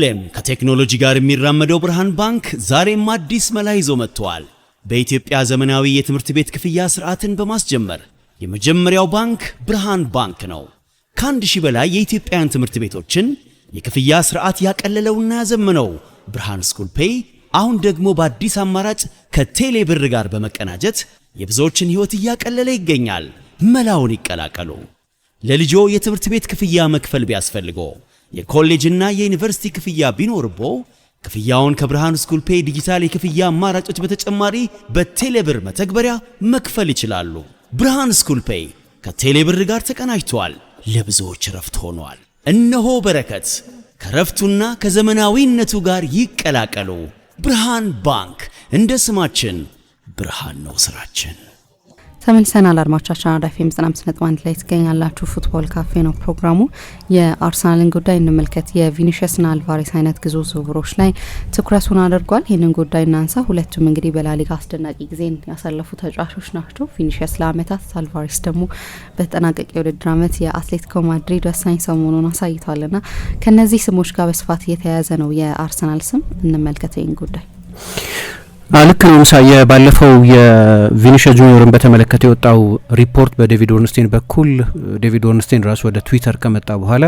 ሁሌም ከቴክኖሎጂ ጋር የሚራመደው ብርሃን ባንክ ዛሬም አዲስ መላ ይዞ መጥቷል። በኢትዮጵያ ዘመናዊ የትምህርት ቤት ክፍያ ስርዓትን በማስጀመር የመጀመሪያው ባንክ ብርሃን ባንክ ነው። ከአንድ ሺህ በላይ የኢትዮጵያን ትምህርት ቤቶችን የክፍያ ስርዓት ያቀለለውና ያዘመነው ብርሃን ስኩል ፔይ አሁን ደግሞ በአዲስ አማራጭ ከቴሌ ብር ጋር በመቀናጀት የብዙዎችን ህይወት እያቀለለ ይገኛል። መላውን ይቀላቀሉ። ለልጆ የትምህርት ቤት ክፍያ መክፈል ቢያስፈልጎ የኮሌጅና የዩኒቨርሲቲ ክፍያ ቢኖርቦ ክፍያውን ከብርሃን ስኩል ፔይ ዲጂታል የክፍያ አማራጮች በተጨማሪ በቴሌብር መተግበሪያ መክፈል ይችላሉ። ብርሃን ስኩል ፔይ ከቴሌብር ጋር ተቀናጅቷል። ለብዙዎች ረፍት ሆኗል። እነሆ በረከት ከረፍቱና ከዘመናዊነቱ ጋር ይቀላቀሉ። ብርሃን ባንክ እንደ ስማችን ብርሃን ነው ስራችን። ተመልሰናል። አድማጮቻችን አራዳ ኤፍኤም 95.1 ላይ ትገኛላችሁ። ፉትቦል ካፌ ነው ፕሮግራሙ። የአርሰናልን ጉዳይ እንመልከት። የቪኒሺየስና አልቫሬስ አይነት ግዙፍ ዝውውሮች ላይ ትኩረቱን አድርጓል። ይህንን ጉዳይ እናንሳ። ሁለቱም እንግዲህ በላሊጋ አስደናቂ ጊዜን ያሳለፉ ተጫዋቾች ናቸው። ቪኒሺየስ ለአመታት፣ አልቫሬስ ደግሞ በተጠናቀቀ የውድድር አመት የአትሌቲኮ ማድሪድ ወሳኝ ሰው መሆኑን አሳይቷልና ከነዚህ ስሞች ጋር በስፋት እየተያያዘ ነው የአርሰናል ስም። እንመልከት ይህን ጉዳይ። ልክ ነው። ምሳ ባለፈው የቪኒሺየስ ጁኒዮርን በተመለከተ የወጣው ሪፖርት በዴቪድ ኦርንስቴን በኩል ዴቪድ ኦርንስቴን ራሱ ወደ ትዊተር ከመጣ በኋላ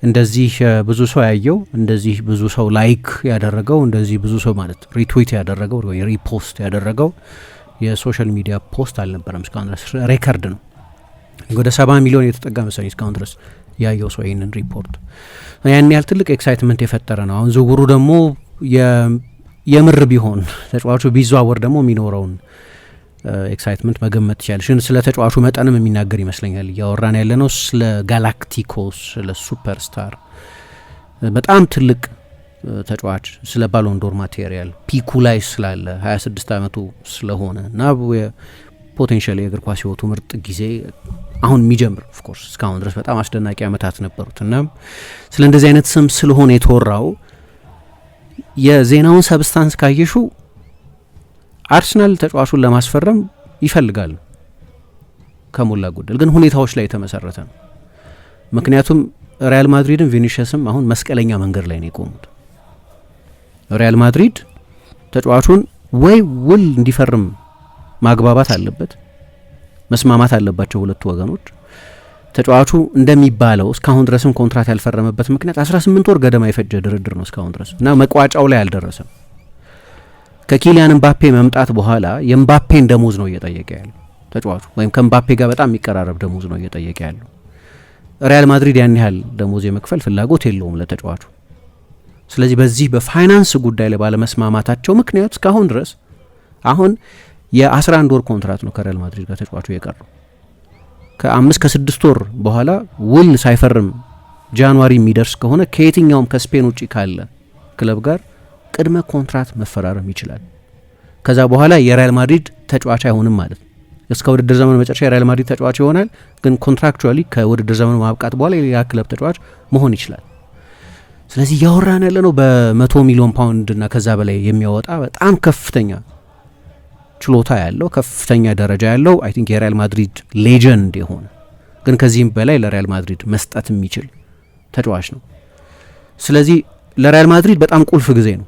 እንደዚህ ብዙ ሰው ያየው፣ እንደዚህ ብዙ ሰው ላይክ ያደረገው፣ እንደዚህ ብዙ ሰው ማለት ሪትዊት ያደረገው ወይ ሪፖስት ያደረገው የሶሻል ሚዲያ ፖስት አልነበረም። እስካሁን ድረስ ሬከርድ ነው። ወደ 70 ሚሊዮን የተጠጋ መሰለኝ እስካሁን ድረስ ያየው ሰው ይህንን ሪፖርት። ያን ያህል ትልቅ ኤክሳይትመንት የፈጠረ ነው። አሁን ዝውውሩ ደግሞ የምር ቢሆን ተጫዋቹ ቢዘዋወር ደግሞ የሚኖረውን ኤክሳይትመንት መገመት ይችላል። ስለ ተጫዋቹ መጠንም የሚናገር ይመስለኛል። እያወራን ያለ ነው ስለ ጋላክቲኮስ፣ ስለ ሱፐርስታር፣ በጣም ትልቅ ተጫዋች፣ ስለ ባሎንዶር ማቴሪያል ፒኩ ላይ ስላለ 26 ዓመቱ ስለሆነ እና ፖቴንሻል የእግር ኳስ ህይወቱ ምርጥ ጊዜ አሁን የሚጀምር ኦፍኮርስ እስካሁን ድረስ በጣም አስደናቂ ዓመታት ነበሩት እና ስለ እንደዚህ አይነት ስም ስለሆነ የተወራው የዜናውን ሰብስታንስ ካየሹ አርሰናል ተጫዋቹን ለማስፈረም ይፈልጋል ከሞላ ጎደል፣ ግን ሁኔታዎች ላይ የተመሰረተ ነው። ምክንያቱም ሪያል ማድሪድም ቪኒሺየስም አሁን መስቀለኛ መንገድ ላይ ነው የቆሙት። ሪያል ማድሪድ ተጫዋቹን ወይ ውል እንዲፈርም ማግባባት አለበት፣ መስማማት አለባቸው ሁለቱ ወገኖች። ተጫዋቹ እንደሚባለው እስካሁን ድረስም ኮንትራት ያልፈረመበት ምክንያት 18 ወር ገደማ የፈጀ ድርድር ነው እስካሁን ድረስ እና መቋጫው ላይ አልደረሰም። ከኪሊያን ምባፔ መምጣት በኋላ የምባፔን ደሞዝ ነው እየጠየቀ ያለው ተጫዋቹ፣ ወይም ከምባፔ ጋር በጣም የሚቀራረብ ደሞዝ ነው እየጠየቀ ያለው። ሪያል ማድሪድ ያን ያህል ደሞዝ የመክፈል ፍላጎት የለውም ለተጫዋቹ። ስለዚህ በዚህ በፋይናንስ ጉዳይ ላይ ባለመስማማታቸው ምክንያት እስካሁን ድረስ አሁን የ11 ወር ኮንትራት ነው ከሪያል ማድሪድ ጋር ተጫዋቹ የቀረው። ከ5 ከ6 ወር በኋላ ውል ሳይፈርም ጃንዋሪ የሚደርስ ከሆነ ከየትኛውም ከስፔን ውጪ ካለ ክለብ ጋር ቅድመ ኮንትራት መፈራረም ይችላል። ከዛ በኋላ የሪያል ማድሪድ ተጫዋች አይሆንም ማለት ነው። እስከ ውድድር ዘመኑ መጨረሻ የሪያል ማድሪድ ተጫዋች ይሆናል፣ ግን ኮንትራክቹዋሊ ከውድድር ዘመኑ ማብቃት በኋላ የሌላ ክለብ ተጫዋች መሆን ይችላል። ስለዚህ እያወራን ያለ ነው በ100 ሚሊዮን ፓውንድ እና ከዛ በላይ የሚያወጣ በጣም ከፍተኛ ችሎታ ያለው ከፍተኛ ደረጃ ያለው አይ ቲንክ የሪያል ማድሪድ ሌጀንድ የሆነ ግን ከዚህም በላይ ለሪያል ማድሪድ መስጠት የሚችል ተጫዋች ነው። ስለዚህ ለሪያል ማድሪድ በጣም ቁልፍ ጊዜ ነው።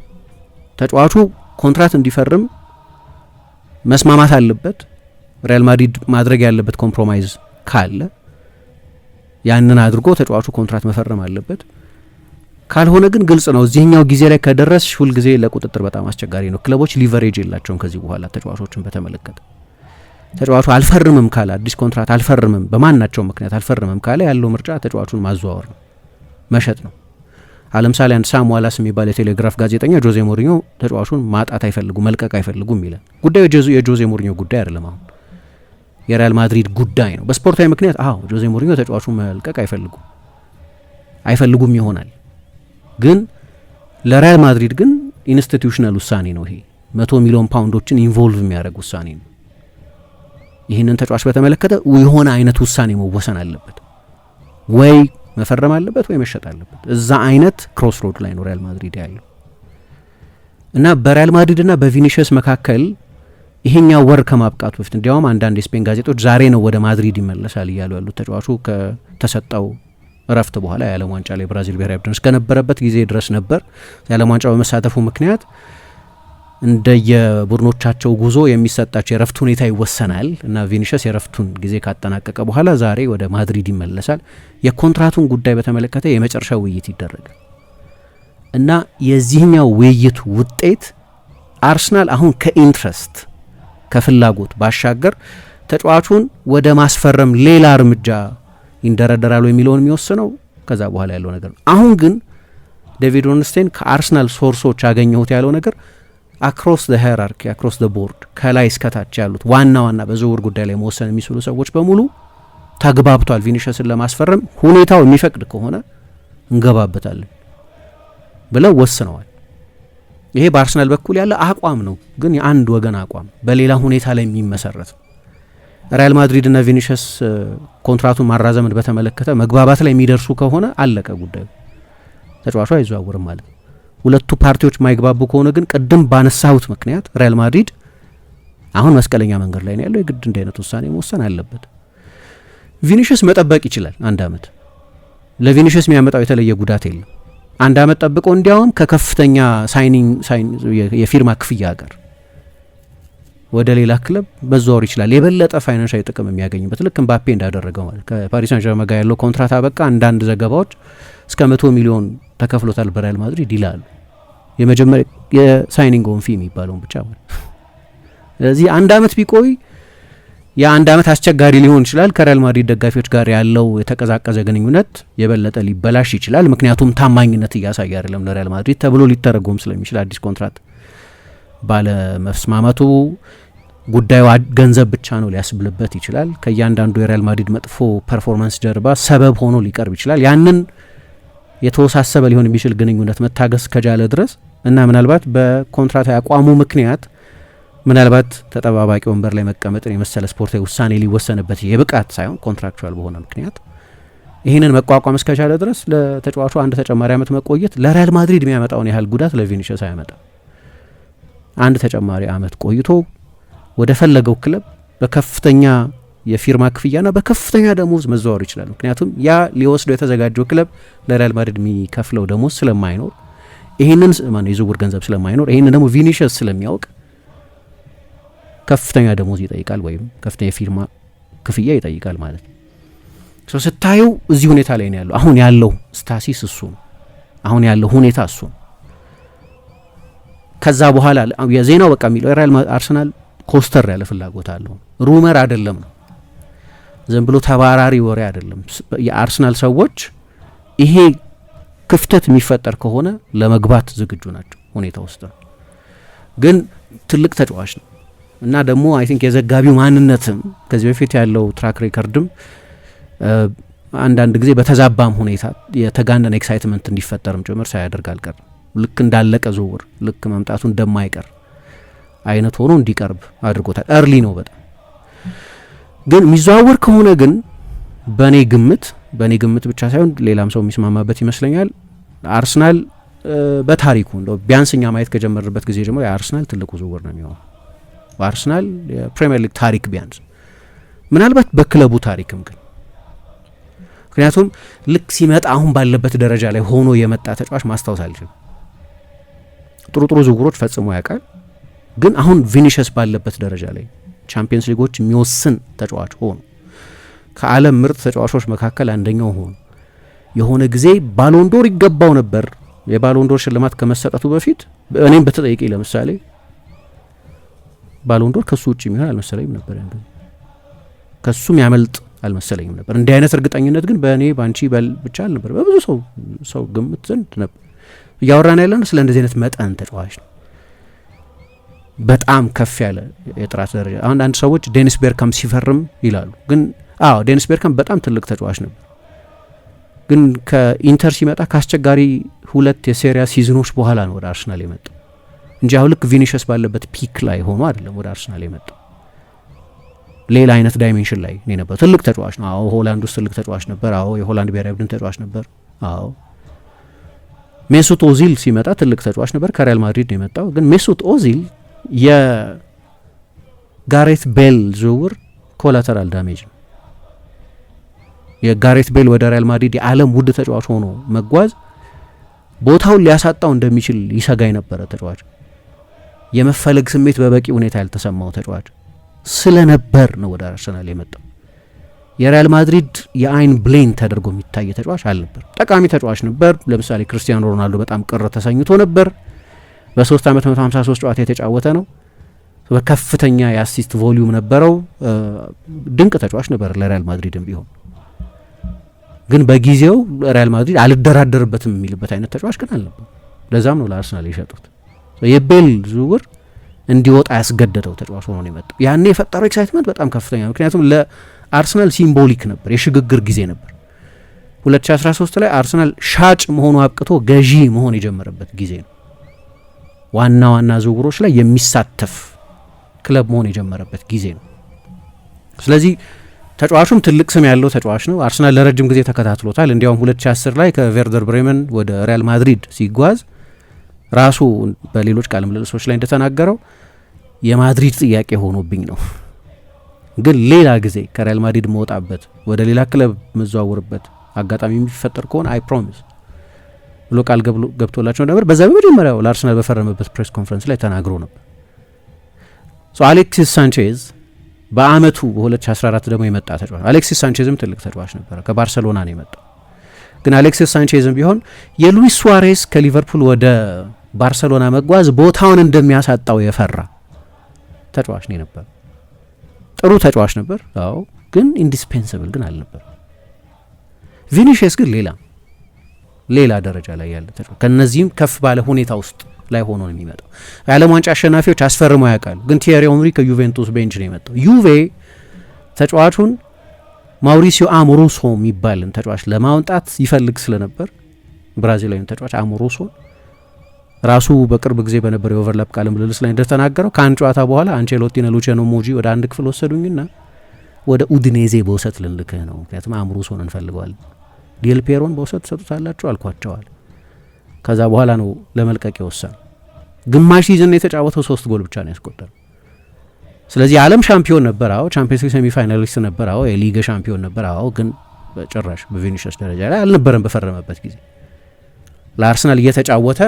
ተጫዋቹ ኮንትራት እንዲፈርም መስማማት አለበት። ሪያል ማድሪድ ማድረግ ያለበት ኮምፕሮማይዝ ካለ ያንን አድርጎ ተጫዋቹ ኮንትራት መፈረም አለበት። ካልሆነ ግን ግልጽ ነው እዚህኛው ጊዜ ላይ ከደረስሽ ሁል ጊዜ ለቁጥጥር በጣም አስቸጋሪ ነው። ክለቦች ሊቨሬጅ የላቸውም ከዚህ በኋላ ተጫዋቾችን በተመለከተ። ተጫዋቹ አልፈርምም ካለ አዲስ ኮንትራት አልፈርምም፣ በማናቸው ምክንያት አልፈርምም ካለ ያለው ምርጫ ተጫዋቹን ማዘዋወር ነው፣ መሸጥ ነው። ለምሳሌ አንድ ሳም ዋላስ የሚባል የቴሌግራፍ ጋዜጠኛ ጆዜ ሞሪኞ ተጫዋቹን ማጣት አይፈልጉም፣ መልቀቅ አይፈልጉም ይላል። ጉዳዩ የጆዜ ሞሪኞ ጉዳይ አይደለም፣ አሁን የሪያል ማድሪድ ጉዳይ ነው። በስፖርታዊ ምክንያት ጆዜ ሞሪኞ ተጫዋቹን መልቀቅ አይፈልጉም ይሆናል፣ ግን ለሪያል ማድሪድ ግን ኢንስቲትዩሽናል ውሳኔ ነው። ይሄ 100 ሚሊዮን ፓውንዶችን ኢንቮልቭ የሚያደርግ ውሳኔ ነው። ይህንን ተጫዋች በተመለከተ የሆነ አይነት ውሳኔ መወሰን አለበት፣ ወይ መፈረም አለበት ወይ መሸጥ አለበት። እዛ አይነት ክሮስ ሮድ ላይ ነው ሪያል ማድሪድ ያለው እና በሪያል ማድሪድ እና በቪኒሺየስ መካከል ይሄኛው ወር ከማብቃቱ በፊት እንዲያውም አንዳንድ የስፔን ጋዜጦች ዛሬ ነው ወደ ማድሪድ ይመለሳል እያሉ ያሉት ተጫዋቹ ከተሰጠው እረፍት በኋላ የዓለም ዋንጫ ላይ ብራዚል ብሔራዊ ቡድን እስከነበረበት ጊዜ ድረስ ነበር። የዓለም ዋንጫ በመሳተፉ ምክንያት እንደየቡድኖቻቸው ጉዞ የሚሰጣቸው የረፍት ሁኔታ ይወሰናል እና ቪኒሽስ የረፍቱን ጊዜ ካጠናቀቀ በኋላ ዛሬ ወደ ማድሪድ ይመለሳል። የኮንትራቱን ጉዳይ በተመለከተ የመጨረሻ ውይይት ይደረጋል እና የዚህኛው ውይይት ውጤት አርሰናል አሁን ከኢንትረስት ከፍላጎት ባሻገር ተጫዋቹን ወደ ማስፈረም ሌላ እርምጃ ይንደረደራሉ የሚለውን የሚወስነው ከዛ በኋላ ያለው ነገር ነው። አሁን ግን ዴቪድ ኦርንስቴን ከአርሰናል ሶርሶች ያገኘሁት ያለው ነገር አክሮስ ዘ ሃይራርኪ አክሮስ ዘ ቦርድ ከላይ እስከታች ያሉት ዋና ዋና በዝውውር ጉዳይ ላይ መወሰን የሚችሉ ሰዎች በሙሉ ተግባብቷል። ቪኒሽስን ለማስፈረም ሁኔታው የሚፈቅድ ከሆነ እንገባበታለን ብለው ወስነዋል። ይሄ በአርሰናል በኩል ያለ አቋም ነው፣ ግን የአንድ ወገን አቋም በሌላ ሁኔታ ላይ የሚመሰረት ነው። ሪያል ማድሪድ እና ቪኒሽስ ኮንትራቱን ማራዘምን በተመለከተ መግባባት ላይ የሚደርሱ ከሆነ አለቀ ጉዳዩ፣ ተጫዋቹ አይዘዋውርም ማለት ነው። ሁለቱ ፓርቲዎች ማይግባቡ ከሆነ ግን ቅድም ባነሳሁት ምክንያት ሪያል ማድሪድ አሁን መስቀለኛ መንገድ ላይ ነው ያለው። የግድ እንዲህ አይነት ውሳኔ መወሰን አለበት። ቪኒሽስ መጠበቅ ይችላል። አንድ አመት ለቪኒሽስ የሚያመጣው የተለየ ጉዳት የለም። አንድ አመት ጠብቆ እንዲያውም ከከፍተኛ የፊርማ ክፍያ ጋር ወደ ሌላ ክለብ መዘዋወር ይችላል። የበለጠ ፋይናንሻዊ ጥቅም የሚያገኝበት ልክ ምባፔ እንዳደረገው ማለት ከፓሪስ ሳን ዠርመን ጋር ያለው ኮንትራት አበቃ። አንዳንድ ዘገባዎች እስከ 100 ሚሊዮን ተከፍሎታል በሪያል ማድሪድ ይላሉ። የመጀመሪያ የሳይኒንግ ኦን ፊ የሚባለውን ብቻ ማለት። ስለዚህ አንድ አመት ቢቆይ የአንድ አመት አስቸጋሪ ሊሆን ይችላል። ከሪያል ማድሪድ ደጋፊዎች ጋር ያለው የተቀዛቀዘ ግንኙነት የበለጠ ሊበላሽ ይችላል። ምክንያቱም ታማኝነት እያሳየ አይደለም ለሪያል ማድሪድ ተብሎ ሊተረጎም ስለሚችል አዲስ ኮንትራት ባለመስማማቱ ጉዳዩ ገንዘብ ብቻ ነው ሊያስብልበት ይችላል። ከእያንዳንዱ የሪያል ማድሪድ መጥፎ ፐርፎርማንስ ጀርባ ሰበብ ሆኖ ሊቀርብ ይችላል። ያንን የተወሳሰበ ሊሆን የሚችል ግንኙነት መታገስ ከጃለ ድረስ እና ምናልባት በኮንትራት አቋሙ ምክንያት ምናልባት ተጠባባቂ ወንበር ላይ መቀመጥን የመሰለ ስፖርታዊ ውሳኔ ሊወሰንበት የብቃት ሳይሆን ኮንትራክቹዋል በሆነ ምክንያት ይህንን መቋቋም እስከቻለ ድረስ ለተጫዋቹ አንድ ተጨማሪ አመት መቆየት ለሪያል ማድሪድ የሚያመጣውን ያህል ጉዳት ለቪኒሽስ አያመጣም። አንድ ተጨማሪ አመት ቆይቶ ወደ ፈለገው ክለብ በከፍተኛ የፊርማ ክፍያና በከፍተኛ ደሞዝ መዘዋወር ይችላል። ምክንያቱም ያ ሊወስደው የተዘጋጀው ክለብ ለሪያል ማድሪድ የሚከፍለው ደሞዝ ስለማይኖር፣ ይህንን የዝውውር ገንዘብ ስለማይኖር፣ ይህንን ደግሞ ቪኒሽስ ስለሚያውቅ ከፍተኛ ደሞዝ ይጠይቃል ወይም ከፍተኛ የፊርማ ክፍያ ይጠይቃል ማለት ነው። ስታዩ እዚህ ሁኔታ ላይ ነው ያለው። አሁን ያለው ስታሲስ እሱ ነው። አሁን ያለው ሁኔታ እሱ ነው። ከዛ በኋላ የዜናው በቃ የሚለው ሪያል አርሰናል ኮስተር ያለ ፍላጎት አለው። ሩመር አይደለም ነው፣ ዝም ብሎ ተባራሪ ወሬ አይደለም። የአርሰናል ሰዎች ይሄ ክፍተት የሚፈጠር ከሆነ ለመግባት ዝግጁ ናቸው። ሁኔታ ውስጥ ነው። ግን ትልቅ ተጫዋች ነው እና ደግሞ አይ ቲንክ የዘጋቢው ማንነትም ከዚህ በፊት ያለው ትራክ ሬከርድም አንዳንድ ጊዜ በተዛባም ሁኔታ የተጋነነ ኤክሳይትመንት እንዲፈጠርም ጭምር ሳያደርግ አልቀርም። ልክ እንዳለቀ ዝውውር ልክ መምጣቱ እንደማይቀር አይነት ሆኖ እንዲቀርብ አድርጎታል። እርሊ ነው በጣም። ግን የሚዘዋወር ከሆነ ግን በእኔ ግምት ብቻ ሳይሆን ሌላም ሰው የሚስማማበት ይመስለኛል አርሰናል በታሪኩ እንደው ቢያንስ እኛ ማየት ከጀመርበት ጊዜ ጀምሮ የአርሰናል ትልቁ ዝውውር ነው የሚሆነው። በአርሰናል የፕሪሚየር ሊግ ታሪክ ቢያንስ ምናልባት በክለቡ ታሪክም ግን ምክንያቱም ልክ ሲመጣ አሁን ባለበት ደረጃ ላይ ሆኖ የመጣ ተጫዋች ማስታወስ አልችልም። ጥሩ ዝውውሮች ፈጽሞ ያውቃል። ግን አሁን ቪኒሽስ ባለበት ደረጃ ላይ ቻምፒየንስ ሊጎች የሚወስን ተጫዋች ሆኖ ከዓለም ምርጥ ተጫዋቾች መካከል አንደኛው ሆኖ የሆነ ጊዜ ባሎንዶር ይገባው ነበር። የባሎንዶር ሽልማት ከመሰጠቱ በፊት እኔም በተጠይቄ ለምሳሌ ባሎንዶር ከሱ ውጭ የሚሆን አልመሰለኝም ነበር። ከሱም ያመልጥ አልመሰለኝም ነበር። እንዲህ አይነት እርግጠኝነት ግን በእኔ ባንቺ ብቻ አልነበር፣ በብዙ ሰው ግምት ዘንድ ነበር። እያወራን ያለን ስለ እንደዚህ አይነት መጠን ተጫዋች ነው። በጣም ከፍ ያለ የጥራት ደረጃ። አሁን አንድ ሰዎች ዴኒስ ቤርካም ሲፈርም ይላሉ። ግን ዴኒስ ቤርካም በጣም ትልቅ ተጫዋች ነበር። ግን ከኢንተር ሲመጣ ከአስቸጋሪ 2 የሴሪያ ሲዝኖች በኋላ ነው ወደ አርሰናል የመጣው እንጂ አሁን ልክ ቪኒሽስ ባለበት ፒክ ላይ ሆኖ አይደለም ወደ አርሰናል የመጣው። ሌላ አይነት ዳይሜንሽን ላይ ነው የነበረው። ትልቅ ተጫዋች ነው። ሆላንድ ውስጥ ትልቅ ተጫዋች ነበር። የሆላንድ ብሔራዊ ቡድን ተጫዋች ነበር። ሜሱት ኦዚል ሲመጣ ትልቅ ተጫዋች ነበር። ከሪያል ማድሪድ ነው የመጣው። ግን ሜሱት ኦዚል የጋሬት ቤል ዝውውር ኮላተራል ዳሜጅ ነው። የጋሬት ቤል ወደ ሪያል ማድሪድ የዓለም ውድ ተጫዋች ሆኖ መጓዝ ቦታውን ሊያሳጣው እንደሚችል ይሰጋ የነበረ ተጫዋች፣ የመፈለግ ስሜት በበቂ ሁኔታ ያልተሰማው ተጫዋች ስለነበር ነው ወደ አርሰናል የመጣው። የሪያል ማድሪድ የአይን ብሌን ተደርጎ የሚታይ ተጫዋች አልነበር። ጠቃሚ ተጫዋች ነበር። ለምሳሌ ክርስቲያኖ ሮናልዶ በጣም ቅር ተሰኝቶ ነበር። በ3 ዓመት 153 ጨዋታ የተጫወተ ነው። በከፍተኛ የአሲስት ቮሊዩም ነበረው። ድንቅ ተጫዋች ነበር ለሪያል ማድሪድም ቢሆን። ግን በጊዜው ሪያል ማድሪድ አልደራደርበትም የሚልበት አይነት ተጫዋች ግን አልነበር። ለዛም ነው ለአርሰናል የሸጡት። የቤል ዝውውር እንዲወጣ ያስገደደው ተጫዋች ሆኖ ነው የመጣው። ያኔ የፈጠረው ኤክሳይትመንት በጣም ከፍተኛ፣ ምክንያቱም ለአርሰናል ሲምቦሊክ ነበር፣ የሽግግር ጊዜ ነበር። 2013 ላይ አርሰናል ሻጭ መሆኑ አብቅቶ ገዢ መሆን የጀመረበት ጊዜ ነው። ዋና ዋና ዝውውሮች ላይ የሚሳተፍ ክለብ መሆን የጀመረበት ጊዜ ነው። ስለዚህ ተጫዋቹም ትልቅ ስም ያለው ተጫዋች ነው። አርሰናል ለረጅም ጊዜ ተከታትሎታል። እንዲያውም 2010 ላይ ከቬርደር ብሬመን ወደ ሪያል ማድሪድ ሲጓዝ ራሱ በሌሎች ቃለ ምልልሶች ላይ እንደተናገረው የማድሪድ ጥያቄ ሆኖብኝ ነው፣ ግን ሌላ ጊዜ ከሪያል ማድሪድ መውጣበት ወደ ሌላ ክለብ መዘዋወርበት አጋጣሚ የሚፈጠር ከሆነ አይ ፕሮሚስ ብሎ ቃል ገብቶላቸው ነበር። በዛ በመጀመሪያው ለአርሰናል በፈረመበት ፕሬስ ኮንፈረንስ ላይ ተናግሮ ነበር። አሌክሲስ ሳንቼዝ በአመቱ በ2014 ደግሞ የመጣ ተጫዋች። አሌክሲስ ሳንቼዝም ትልቅ ተጫዋች ነበር፣ ከባርሰሎና ነው የመጣው። ግን አሌክሲስ ሳንቼዝም ቢሆን የሉዊስ ሱዋሬስ ከሊቨርፑል ወደ ባርሰሎና መጓዝ ቦታውን እንደሚያሳጣው የፈራ ተጫዋች ነው ነበር። ጥሩ ተጫዋች ነበር፣ አዎ፣ ግን ኢንዲስፔንሰብል ግን አልነበር። ቪኒሺየስ ግን ሌላ ደረጃ ላይ ያለ ተጫዋች፣ ከነዚህም ከፍ ባለ ሁኔታ ውስጥ ላይ ሆኖ ነው የሚመጣው። የዓለም ዋንጫ አሸናፊዎች አስፈርመው ያውቃሉ፣ ግን ቲየሪ ኦንሪ ከዩቬንቱስ ቤንች ነው የመጣው። ዩቬ ተጫዋቹን ማውሪሲዮ አሞሩሶ የሚባልን ተጫዋች ለማውጣት ይፈልግ ስለነበር ብራዚላዊን ተጫዋች አሞሩሶን ራሱ በቅርብ ጊዜ በነበረው የኦቨርላፕ ቃለ ምልልስ ላይ እንደተናገረው ከአንድ ጨዋታ በኋላ አንቼሎቲና ሉቺያኖ ሞጂ ወደ አንድ ክፍል ወሰዱኝና ወደ ኡዲኔዜ በውሰት ልልክህ ነው፣ ምክንያቱም አሞሩሶን እንፈልገዋለን፣ ዴል ፔሮን በውሰት ሰጡታላችሁ አልኳቸዋል። ከዛ በኋላ ነው ለመልቀቅ የወሰነ። ግማሽ ሲዝን የተጫወተው 3 ጎል ብቻ ነው ያስቆጠረው። ስለዚህ የዓለም ሻምፒዮን ነበር፣ አዎ፣ ቻምፒየንስ ሊግ ሴሚፋይናሊስት ነበር፣ አዎ፣ የሊግ ሻምፒዮን ነበር፣ አዎ። ግን በጭራሽ በቪኒሺየስ ደረጃ ላይ አልነበረም በፈረመበት ጊዜ። ለአርሰናል እየተጫወተ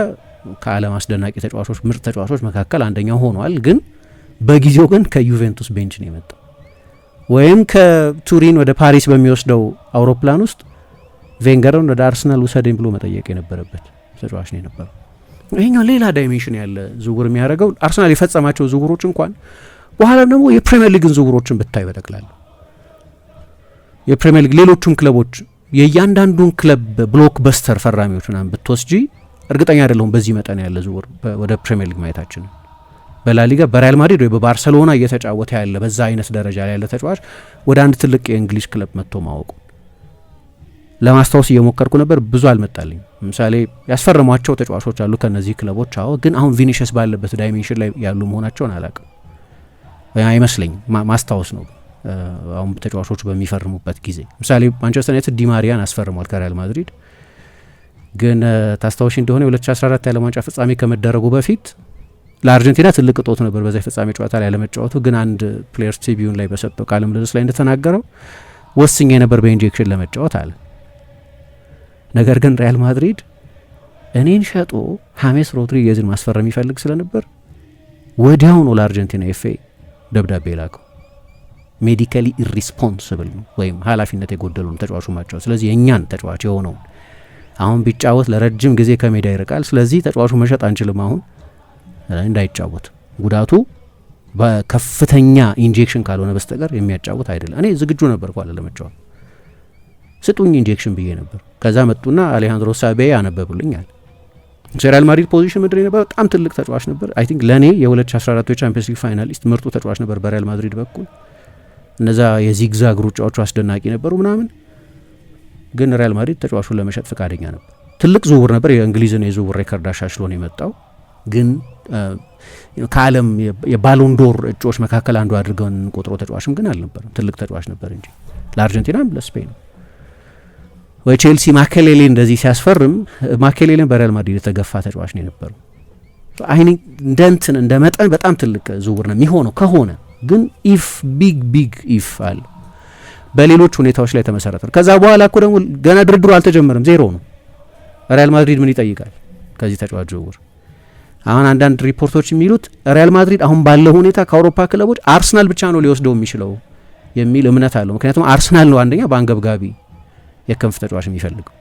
ከዓለም አስደናቂ ተጫዋቾች፣ ምርጥ ተጫዋቾች መካከል አንደኛው ሆኗል። ግን በጊዜው ግን ከዩቬንቱስ ቤንች ነው የመጣው። ወይም ከቱሪን ወደ ፓሪስ በሚወስደው አውሮፕላን ውስጥ ቬንገርን ወደ አርሰናል ውሰደኝ ብሎ መጠየቅ የነበረበት ተጫዋች ነው የነበረው። ይሄኛው ሌላ ዳይሜንሽን ያለ ዝውውር የሚያደርገው አርሰናል የፈጸማቸው ዝውውሮች እንኳን በኋላ ደግሞ የፕሪሚየር ሊግን ዝውውሮችን ብታይ በጠቅላላ የፕሪሚየር ሊግ ሌሎቹም ክለቦች የእያንዳንዱን ክለብ ብሎክ በስተር ፈራሚዎች ምናምን ብትወስጂ እርግጠኛ አይደለሁም በዚህ መጠን ያለ ዝውውር ወደ ፕሪሚየር ሊግ ማየታችን። በላሊጋ በሪያል ማድሪድ ወይ በባርሰሎና እየተጫወተ ያለ በዛ አይነት ደረጃ ላይ ያለ ተጫዋች ወደ አንድ ትልቅ የእንግሊዝ ክለብ መጥቶ ማወቁ ለማስታወስ እየሞከርኩ ነበር፣ ብዙ አልመጣልኝ። ለምሳሌ ያስፈረሟቸው ተጫዋቾች አሉ ከነዚህ ክለቦች፣ አዎ፣ ግን አሁን ቪኒሺየስ ባለበት ዳይሜንሽን ላይ ያሉ መሆናቸውን አላውቅም፣ አይመስለኝም። ማስታወስ ነው አሁን ተጫዋቾቹ በሚፈርሙበት ጊዜ። ምሳሌ ማንቸስተር ዩናይትድ ዲማሪያን አስፈርሟል ከሪያል ማድሪድ። ግን ታስታውሽ እንደሆነ የ2014 የዓለም ዋንጫ ፍጻሜ ከመደረጉ በፊት ለአርጀንቲና ትልቅ እጦት ነበር በዛ ፍጻሜ ጨዋታ ላይ ያለመጫወቱ። ግን አንድ ፕሌየርስ ትሪቢዩን ላይ በሰጠው ቃለ ምልልስ ላይ እንደተናገረው ወስኜ ነበር በኢንጀክሽን ለመጫወት አለ። ነገር ግን ሪያል ማድሪድ እኔን ሸጦ ሀሜስ ሮድሪጌዝን ማስፈረም ይፈልግ ስለነበር ወዲያው ነው ለአርጀንቲና ኤፍኤ ደብዳቤ ላከው። ሜዲካሊ ኢሪስፖንስብል ነው ወይም ኃላፊነት የጎደለውን ተጫዋቹ ማጫወት። ስለዚህ የእኛን ተጫዋች የሆነውን አሁን ቢጫወት ለረጅም ጊዜ ከሜዳ ይርቃል፣ ስለዚህ ተጫዋቹ መሸጥ አንችልም አሁን እንዳይጫወት፣ ጉዳቱ በከፍተኛ ኢንጀክሽን ካልሆነ በስተቀር የሚያጫወት አይደለም። እኔ ዝግጁ ነበር ኳለ ለመጫወት ስጡኝ ኢንጀክሽን ብዬ ነበር። ከዛ መጡና አሌሃንድሮ ሳቤ ያነበቡልኛል። ሪያል ማድሪድ ፖዚሽን ምድር ነበር፣ በጣም ትልቅ ተጫዋች ነበር። አይ ቲንክ ለእኔ የ2014 የቻምፒየንስ ሊግ ፋይናሊስት ምርጡ ተጫዋች ነበር በሪያል ማድሪድ በኩል። እነዛ የዚግዛግ ሩጫዎቹ አስደናቂ ነበሩ ምናምን። ግን ሪያል ማድሪድ ተጫዋቹን ለመሸጥ ፈቃደኛ ነበር። ትልቅ ዝውውር ነበር፣ የእንግሊዝን የዝውውር ሬከርድ አሻሽሎ ነው የመጣው። ግን ከዓለም የባሎንዶር እጩዎች መካከል አንዱ አድርገን ቆጥሮ ተጫዋችም ግን አልነበረም። ትልቅ ተጫዋች ነበር እንጂ ለአርጀንቲናም ለስፔን ወይ ቼልሲ ማኬሌሌ እንደዚህ ሲያስፈርም ማኬሌሌን በሪያል ማድሪድ የተገፋ ተጫዋች ነው የነበረው። አይኔ እንደ መጠን በጣም ትልቅ ዝውውር ነው የሚሆነው ከሆነ ግን ኢፍ ቢግ ኢፍ አለ። በሌሎች ሁኔታዎች ላይ ተመሰረተ ነው። ከዛ በኋላ እኮ ደግሞ ገና ድርድሩ አልተጀመረም፣ ዜሮ ነው። ሪያል ማድሪድ ምን ይጠይቃል ከዚህ ተጫዋች ዝውውር? አሁን አንዳንድ ሪፖርቶች የሚሉት ሪያል ማድሪድ አሁን ባለው ሁኔታ ከአውሮፓ ክለቦች አርሰናል ብቻ ነው ሊወስደው የሚችለው የሚል እምነት አለው። ምክንያቱም አርሰናል ነው አንደኛ በአንገብጋቢ የክንፍ ተጫዋች የሚፈልገው።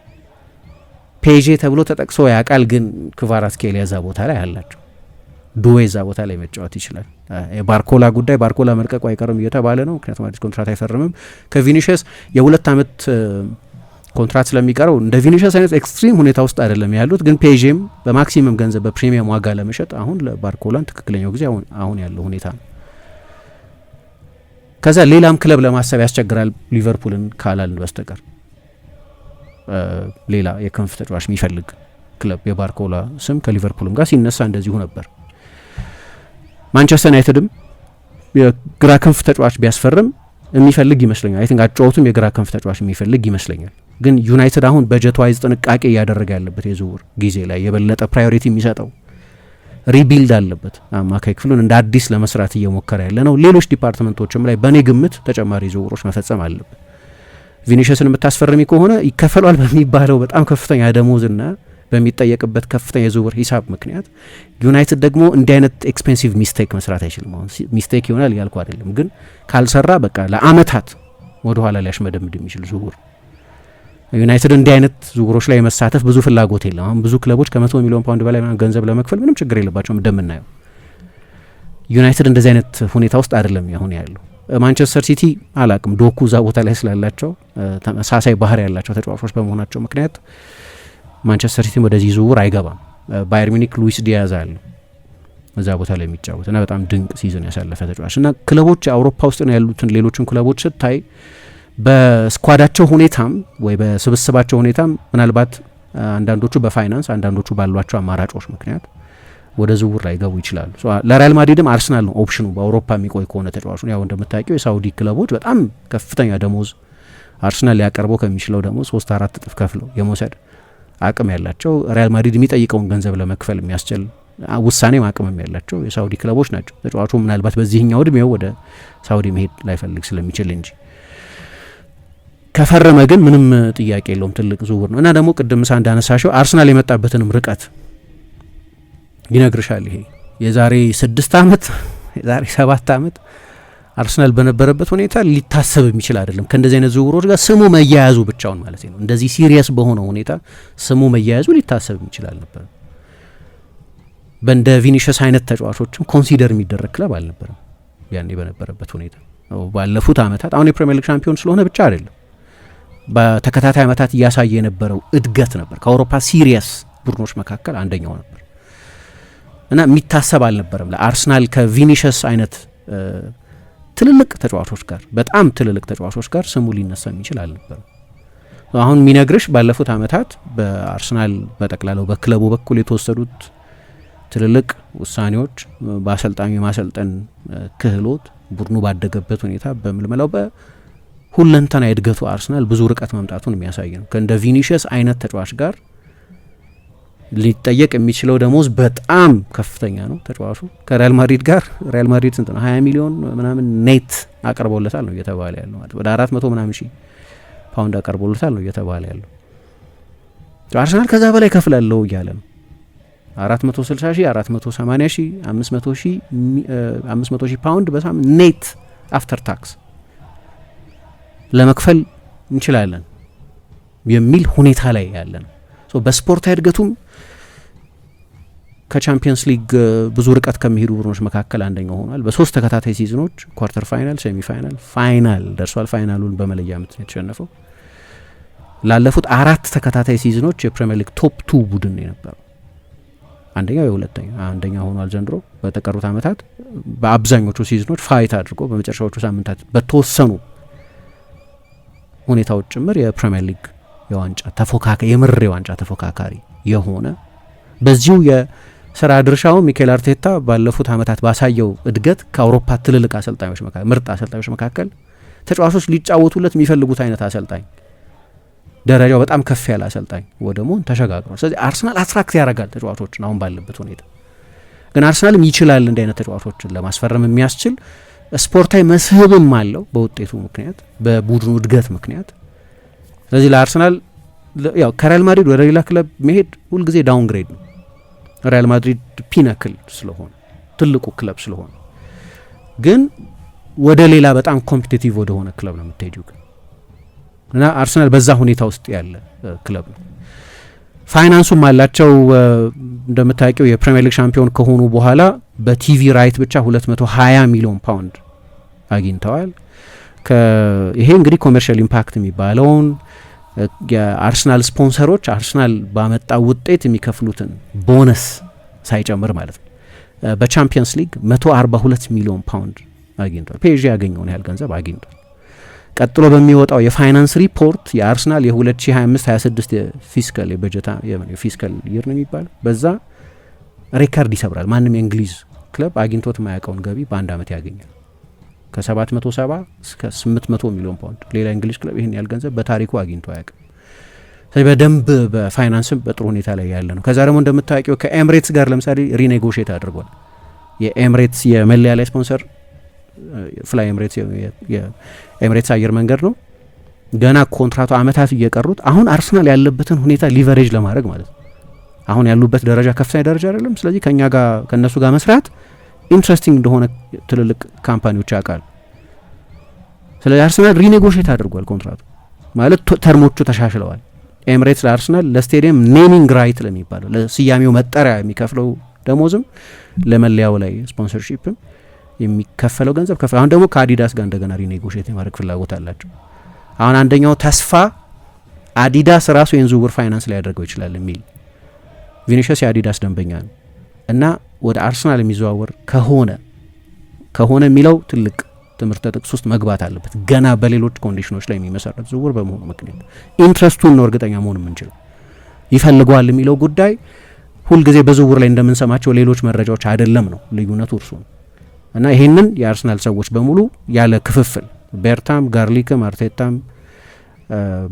ፔዤ ተብሎ ተጠቅሶ ያውቃል፣ ግን ክቫራትስኬሊያ እዛ ቦታ ላይ አላቸው። ዱዌ እዛ ቦታ ላይ መጫወት ይችላል። የባርኮላ ጉዳይ ባርኮላ መልቀቁ አይቀርም እየተባለ ነው፣ ምክንያቱም አዲስ ኮንትራት አይፈርምም። ከቪኒሽስ የ2 ዓመት ኮንትራት ስለሚቀረው እንደ ቪኒሽስ አይነት ኤክስትሪም ሁኔታ ውስጥ አይደለም ያሉት። ግን ፔዤም በማክሲመም ገንዘብ በፕሪሚየም ዋጋ ለመሸጥ አሁን ለባርኮላን ትክክለኛው ጊዜ አሁን ያለው ሁኔታ ነው። ከዛ ሌላም ክለብ ለማሰብ ያስቸግራል ሊቨርፑልን ካላልን በስተቀር ሌላ የክንፍ ተጫዋች የሚፈልግ ክለብ የባርኮላ ስም ከሊቨርፑልም ጋር ሲነሳ እንደዚሁ ነበር። ማንቸስተር ዩናይትድም የግራ ክንፍ ተጫዋች ቢያስፈርም የሚፈልግ ይመስለኛል። አይ ቲንክ አጫወቱም የግራ ክንፍ ተጫዋች የሚፈልግ ይመስለኛል። ግን ዩናይትድ አሁን በጀት ዋይዝ ጥንቃቄ እያደረገ ያለበት የዝውውር ጊዜ ላይ የበለጠ ፕራዮሪቲ የሚሰጠው ሪቢልድ አለበት። አማካይ ክፍሉን እንደ አዲስ ለመስራት እየሞከረ ያለ ነው። ሌሎች ዲፓርትመንቶችም ላይ በእኔ ግምት ተጨማሪ ዝውውሮች መፈጸም አለበት። ቪኒሽስን የምታስፈርሚ ከሆነ ይከፈሏል በሚባለው በጣም ከፍተኛ ደሞዝና በሚጠየቅበት ከፍተኛ የዝውውር ሂሳብ ምክንያት ዩናይትድ ደግሞ እንዲህ አይነት ኤክስፔንሲቭ ሚስቴክ መስራት አይችልም። አሁን ሚስቴክ ይሆናል እያልኩ አይደለም፣ ግን ካልሰራ በቃ ለአመታት ወደ ኋላ ሊያሽመደምድ የሚችል ዝውውር ዩናይትድ እንዲህ አይነት ዝውውሮች ላይ መሳተፍ ብዙ ፍላጎት የለም። አሁን ብዙ ክለቦች ከ100 ሚሊዮን ፓውንድ በላይ ገንዘብ ለመክፈል ምንም ችግር የለባቸውም እንደምናየው። ዩናይትድ እንደዚህ አይነት ሁኔታ ውስጥ አይደለም አሁን ያለው። ማንቸስተር ሲቲ አላቅም ዶኩ እዛ ቦታ ላይ ስላላቸው ተመሳሳይ ባህሪ ያላቸው ተጫዋቾች በመሆናቸው ምክንያት ማንቸስተር ሲቲ ወደዚህ ዝውውር አይገባም። ባየር ሚኒክ ሉዊስ ዲያዝ አለ እዛ ቦታ ላይ የሚጫወት እና በጣም ድንቅ ሲዝን ያሳለፈ ተጫዋች እና ክለቦች አውሮፓ ውስጥ ነው ያሉትን ሌሎችን ክለቦች ስታይ በስኳዳቸው ሁኔታም ወይ በስብስባቸው ሁኔታም ምናልባት አንዳንዶቹ በፋይናንስ አንዳንዶቹ ባሏቸው አማራጮች ምክንያት ወደ ዝውውር ላይ ገቡ ይችላሉ። ለሪያል ማድሪድም አርሰናል ነው ኦፕሽኑ በአውሮፓ የሚቆይ ከሆነ ተጫዋቹ ያው እንደምታውቂው የሳውዲ ክለቦች በጣም ከፍተኛ ደሞዝ አርሰናል ሊያቀርበው ከሚችለው ደሞዝ 3-4 እጥፍ ከፍለው የመውሰድ አቅም ያላቸው ሪያል ማድሪድ የሚጠይቀውን ገንዘብ ለመክፈል የሚያስችል ውሳኔም አቅምም ያላቸው የሳውዲ ክለቦች ናቸው። ተጫዋቹ ምናልባት በዚህኛው እድሜው ወደ ሳውዲ መሄድ ላይፈልግ ስለሚችል እንጂ ከፈረመ ግን ምንም ጥያቄ የለውም ትልቅ ዝውውር ነው እና ደግሞ ቅድም ሳ እንዳነሳሽው አርሰናል የመጣበትንም ርቀት ይነግርሻል። ይሄ የዛሬ 6 ዓመት የዛሬ 7 ዓመት አርሰናል በነበረበት ሁኔታ ሊታሰብ የሚችል አይደለም። ከእንደዚህ አይነት ዝውውሮች ጋር ስሙ መያያዙ ብቻውን ማለት ነው እንደዚህ ሲሪየስ በሆነው ሁኔታ ስሙ መያያዙ ሊታሰብ የሚችል አልነበረም። በእንደ ቪኒሽስ አይነት ተጫዋቾችም ኮንሲደር የሚደረግ ክለብ አልነበረም ያኔ በነበረበት ሁኔታ። ባለፉት ዓመታት አሁን የፕሪሚየር ሊግ ሻምፒዮን ስለሆነ ብቻ አይደለም በተከታታይ ዓመታት እያሳየ የነበረው እድገት ነበር። ከአውሮፓ ሲሪየስ ቡድኖች መካከል አንደኛው ነበር እና የሚታሰብ አልነበረም ለአርሰናል ከቪኒሽስ አይነት ትልልቅ ተጫዋቾች ጋር በጣም ትልልቅ ተጫዋቾች ጋር ስሙ ሊነሳ የሚችል አልነበረም። አሁን የሚነግርሽ ባለፉት ዓመታት በአርሰናል በጠቅላላው በክለቡ በኩል የተወሰዱት ትልልቅ ውሳኔዎች በአሰልጣኙ የማሰልጠን ክህሎት ቡድኑ ባደገበት ሁኔታ በምልመላው በሁለንተና የእድገቱ አርሰናል ብዙ ርቀት መምጣቱን የሚያሳይ ነው። ከእንደ ቪኒሽስ አይነት ተጫዋች ጋር ሊጠየቅ የሚችለው ደሞዝ በጣም ከፍተኛ ነው። ተጫዋቹ ከሪያል ማድሪድ ጋር ሪያል ማድሪድ ስንት ነው 20 ሚሊዮን ምናምን ኔት አቀርቦለታል ነው እየተባለ ያለው ማለት ወደ 400 ምናምን ሺህ ፓውንድ አቀርቦለታል ነው እየተባለ ያለው። አርሰናል ከዛ በላይ ከፍላለሁ እያለ ነው 460 ሺህ 480 ሺህ 500 ሺህ ፓውንድ በሳምንት ኔት አፍተር ታክስ ለመክፈል እንችላለን የሚል ሁኔታ ላይ ያለ ነው። በስፖርታዊ እድገቱም ከቻምፒየንስ ሊግ ብዙ ርቀት ከሚሄዱ ቡድኖች መካከል አንደኛው ሆኗል። በ3 ተከታታይ ሲዝኖች ኳርተር ፋይናል፣ ሴሚ ፋይናል፣ ፋይናል ደርሷል። ፋይናሉን በመለያ ምት ነው የተሸነፈው። ላለፉት 4 ተከታታይ ሲዝኖች የፕሪሚየር ሊግ ቶፕ 2 ቡድን ነው የነበረው። አንደኛው አንደኛ ሆኗል ዘንድሮ። በተቀሩት ዓመታት በአብዛኞቹ ሲዝኖች ፋይት አድርጎ በመጨረሻዎቹ ሳምንታት በተወሰኑ ሁኔታዎች ጭምር የፕሪሚየር ሊግ የዋንጫ ተፎካካሪ የምር የዋንጫ ተፎካካሪ የሆነ በዚሁ የስራ ድርሻው ሚኬል አርቴታ ባለፉት ዓመታት ባሳየው እድገት ከአውሮፓ ትልልቅ አሰልጣኞች መካከል ምርጥ አሰልጣኞች መካከል ተጫዋቾች ሊጫወቱለት የሚፈልጉት አይነት አሰልጣኝ ደረጃው በጣም ከፍ ያለ አሰልጣኝ ወደ መሆን ተሸጋግሯል። ስለዚህ አርሰናል አትራክት ያደርጋል ተጫዋቾችን አሁን ባለበት ሁኔታ። ግን አርሰናልም ይችላል እንዲህ አይነት ተጫዋቾችን ለማስፈረም የሚያስችል ስፖርታዊ መስህብም አለው በውጤቱ ምክንያት በቡድኑ እድገት ምክንያት። ስለዚህ ለአርሰናል ያው ከሪያል ማድሪድ ወደ ሌላ ክለብ መሄድ ሁልጊዜ ዳውንግሬድ ነው። ሪያል ማድሪድ ፒናክል ስለሆነ ትልቁ ክለብ ስለሆነ ግን ወደ ሌላ በጣም ኮምፒቲቲቭ ወደ ሆነ ክለብ ነው የምትሄጂው እና አርሰናል በዛ ሁኔታ ውስጥ ያለ ክለብ ነው። ፋይናንሱም አላቸው። እንደምታውቂው የፕሪሚየር ሊግ ሻምፒዮን ከሆኑ በኋላ በቲቪ ራይት ብቻ 220 ሚሊዮን ፓውንድ አግኝተዋል። ይሄ እንግዲህ ኮሜርሻል ኢምፓክት የሚባለውን የአርሰናል ስፖንሰሮች አርሰናል ባመጣው ውጤት የሚከፍሉትን ቦነስ ሳይጨምር ማለት ነው። በቻምፒየንስ ሊግ 142 ሚሊዮን ፓውንድ አግኝቷል። ፔዥ ያገኘውን ያህል ገንዘብ አግኝቷል። ቀጥሎ በሚወጣው የፋይናንስ ሪፖርት የአርሰናል የ2025-26 የፊስካል የበጀታ የፊስካል ይር ነው የሚባለው በዛ ሬከርድ ይሰብራል። ማንም የእንግሊዝ ክለብ አግኝቶት የማያውቀውን ገቢ በአንድ አመት ያገኛል። ከ770 እስከ 800 ሚሊዮን ፓውንድ። ሌላ እንግሊዝ ክለብ ይህን ያህል ገንዘብ በታሪኩ አግኝቶ አያውቅም። ስለዚህ በደንብ በፋይናንስም በጥሩ ሁኔታ ላይ ያለ ነው። ከዛ ደግሞ እንደምታውቂው ከኤምሬትስ ጋር ለምሳሌ ሪኔጎሽት አድርጓል። የኤምሬትስ የመለያ ላይ ስፖንሰር ፍላይ ኤምሬትስ የኤምሬትስ አየር መንገድ ነው። ገና ኮንትራቱ አመታት እየቀሩት አሁን አርሰናል ያለበትን ሁኔታ ሊቨሬጅ ለማድረግ ማለት ነው። አሁን ያሉበት ደረጃ ከፍተኛ ደረጃ አይደለም። ስለዚህ ከኛ ጋር ከነሱ ጋር መስራት ኢንትረስቲንግ እንደሆነ ትልልቅ ካምፓኒዎች ያውቃሉ። ስለዚህ አርሰናል ሪኔጎሽት አድርጓል ኮንትራቱ ማለት ተርሞቹ ተሻሽለዋል። ኤምሬትስ ለአርሰናል ለስቴዲየም ኔሚንግ ራይት ለሚባለው ለስያሜው መጠሪያ የሚከፍለው ደሞዝም ለመለያው ላይ ስፖንሰርሺፕም የሚከፈለው ገንዘብ ከፍ። አሁን ደግሞ ከአዲዳስ ጋር እንደገና ሪኔጎሽት የማድረግ ፍላጎት አላቸው። አሁን አንደኛው ተስፋ አዲዳስ ራሱ ይህን ዝውውር ፋይናንስ ላይ ያደርገው ይችላል የሚል ቪኒሽስ የአዲዳስ ደንበኛ ነው እና ወደ አርሰናል የሚዘዋወር ከሆነ የሚለው ትልቅ ትምህርት ጥቅስ ውስጥ መግባት አለበት። ገና በሌሎች ኮንዲሽኖች ላይ የሚመሰረት ዝውውር በመሆኑ ምክንያት ኢንትረስቱን ነው እርግጠኛ መሆን የምንችለው። ይፈልገዋል የሚለው ጉዳይ ሁልጊዜ በዝውውር ላይ እንደምንሰማቸው ሌሎች መረጃዎች አይደለም ነው ልዩነቱ እርሱ ነው። እና ይሄንን የአርሰናል ሰዎች በሙሉ ያለ ክፍፍል ቤርታም፣ ጋርሊክም፣ አርቴታም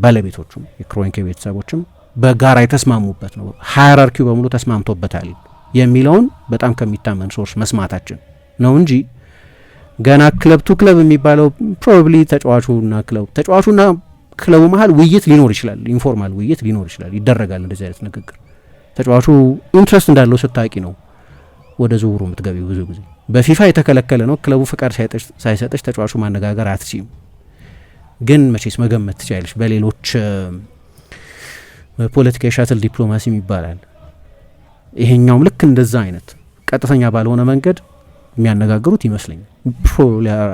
ባለቤቶቹም የክሮንኬ ቤተሰቦችም በጋራ የተስማሙበት ነው። ሃይራርኪው በሙሉ ተስማምቶበታል የሚለውን በጣም ከሚታመን ሶርስ መስማታችን ነው እንጂ ገና ክለብ ቱ ክለብ የሚባለው ፕሮባብሊ ተጫዋቹና ክለቡ መሀል ውይይት ሊኖር ይችላል። ኢንፎርማል ውይይት ሊኖር ይችላል። ይደረጋል እንደዚህ አይነት ንግግር። ተጫዋቹ ኢንትረስት እንዳለው ስታቂ ነው ወደ ዝውውሩ የምትገቢው። ብዙ ጊዜ በፊፋ የተከለከለ ነው። ክለቡ ፍቃድ ሳይሰጠች ተጫዋቹ ማነጋገር አትችይም። ግን መቼስ መገመት ትችላለች። በሌሎች ፖለቲካ የሻትል ዲፕሎማሲም ይባላል። ይሄኛውም ልክ እንደዛ አይነት ቀጥተኛ ባልሆነ መንገድ የሚያነጋግሩት ይመስለኛል።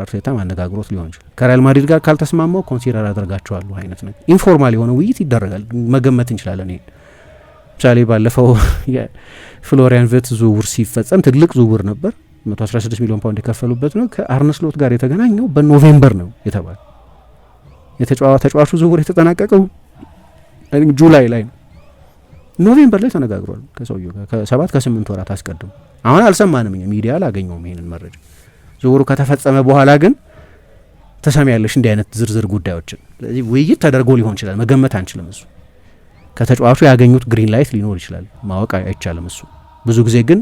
አርቴታ ማነጋግሮት ሊሆን ይችላል። ከሪያል ማድሪድ ጋር ካልተስማማው ኮንሲደር አደርጋቸዋለሁ አይነት ነገር ኢንፎርማል የሆነ ውይይት ይደረጋል። መገመት እንችላለን። ይሄን ምሳሌ ባለፈው የፍሎሪያን ቨርትዝ ዝውውር ሲፈጸም ትልቅ ዝውውር ነበር። 116 ሚሊዮን ፓውንድ የከፈሉበት ነው። ከአርነ ስሎት ጋር የተገናኘው በኖቬምበር ነው የተባለ። ተጫዋቹ ዝውውር የተጠናቀቀው ጁላይ ላይ ነው። ኖቬምበር ላይ ተነጋግሯል ከሰውየው ጋር ከ7 ከ8 ወራት አስቀድሞ። አሁን አልሰማንም፣ ሚዲያ አላገኘውም ይሄንን መረጃ። ዝውውሩ ከተፈጸመ በኋላ ግን ተሰሚያለሽ እንዲህ አይነት ዝርዝር ጉዳዮችን። ስለዚህ ውይይት ተደርጎ ሊሆን ይችላል፣ መገመት አንችልም። እሱ ከተጫዋቹ ያገኙት ግሪን ላይት ሊኖር ይችላል፣ ማወቅ አይቻልም። እሱ ብዙ ጊዜ ግን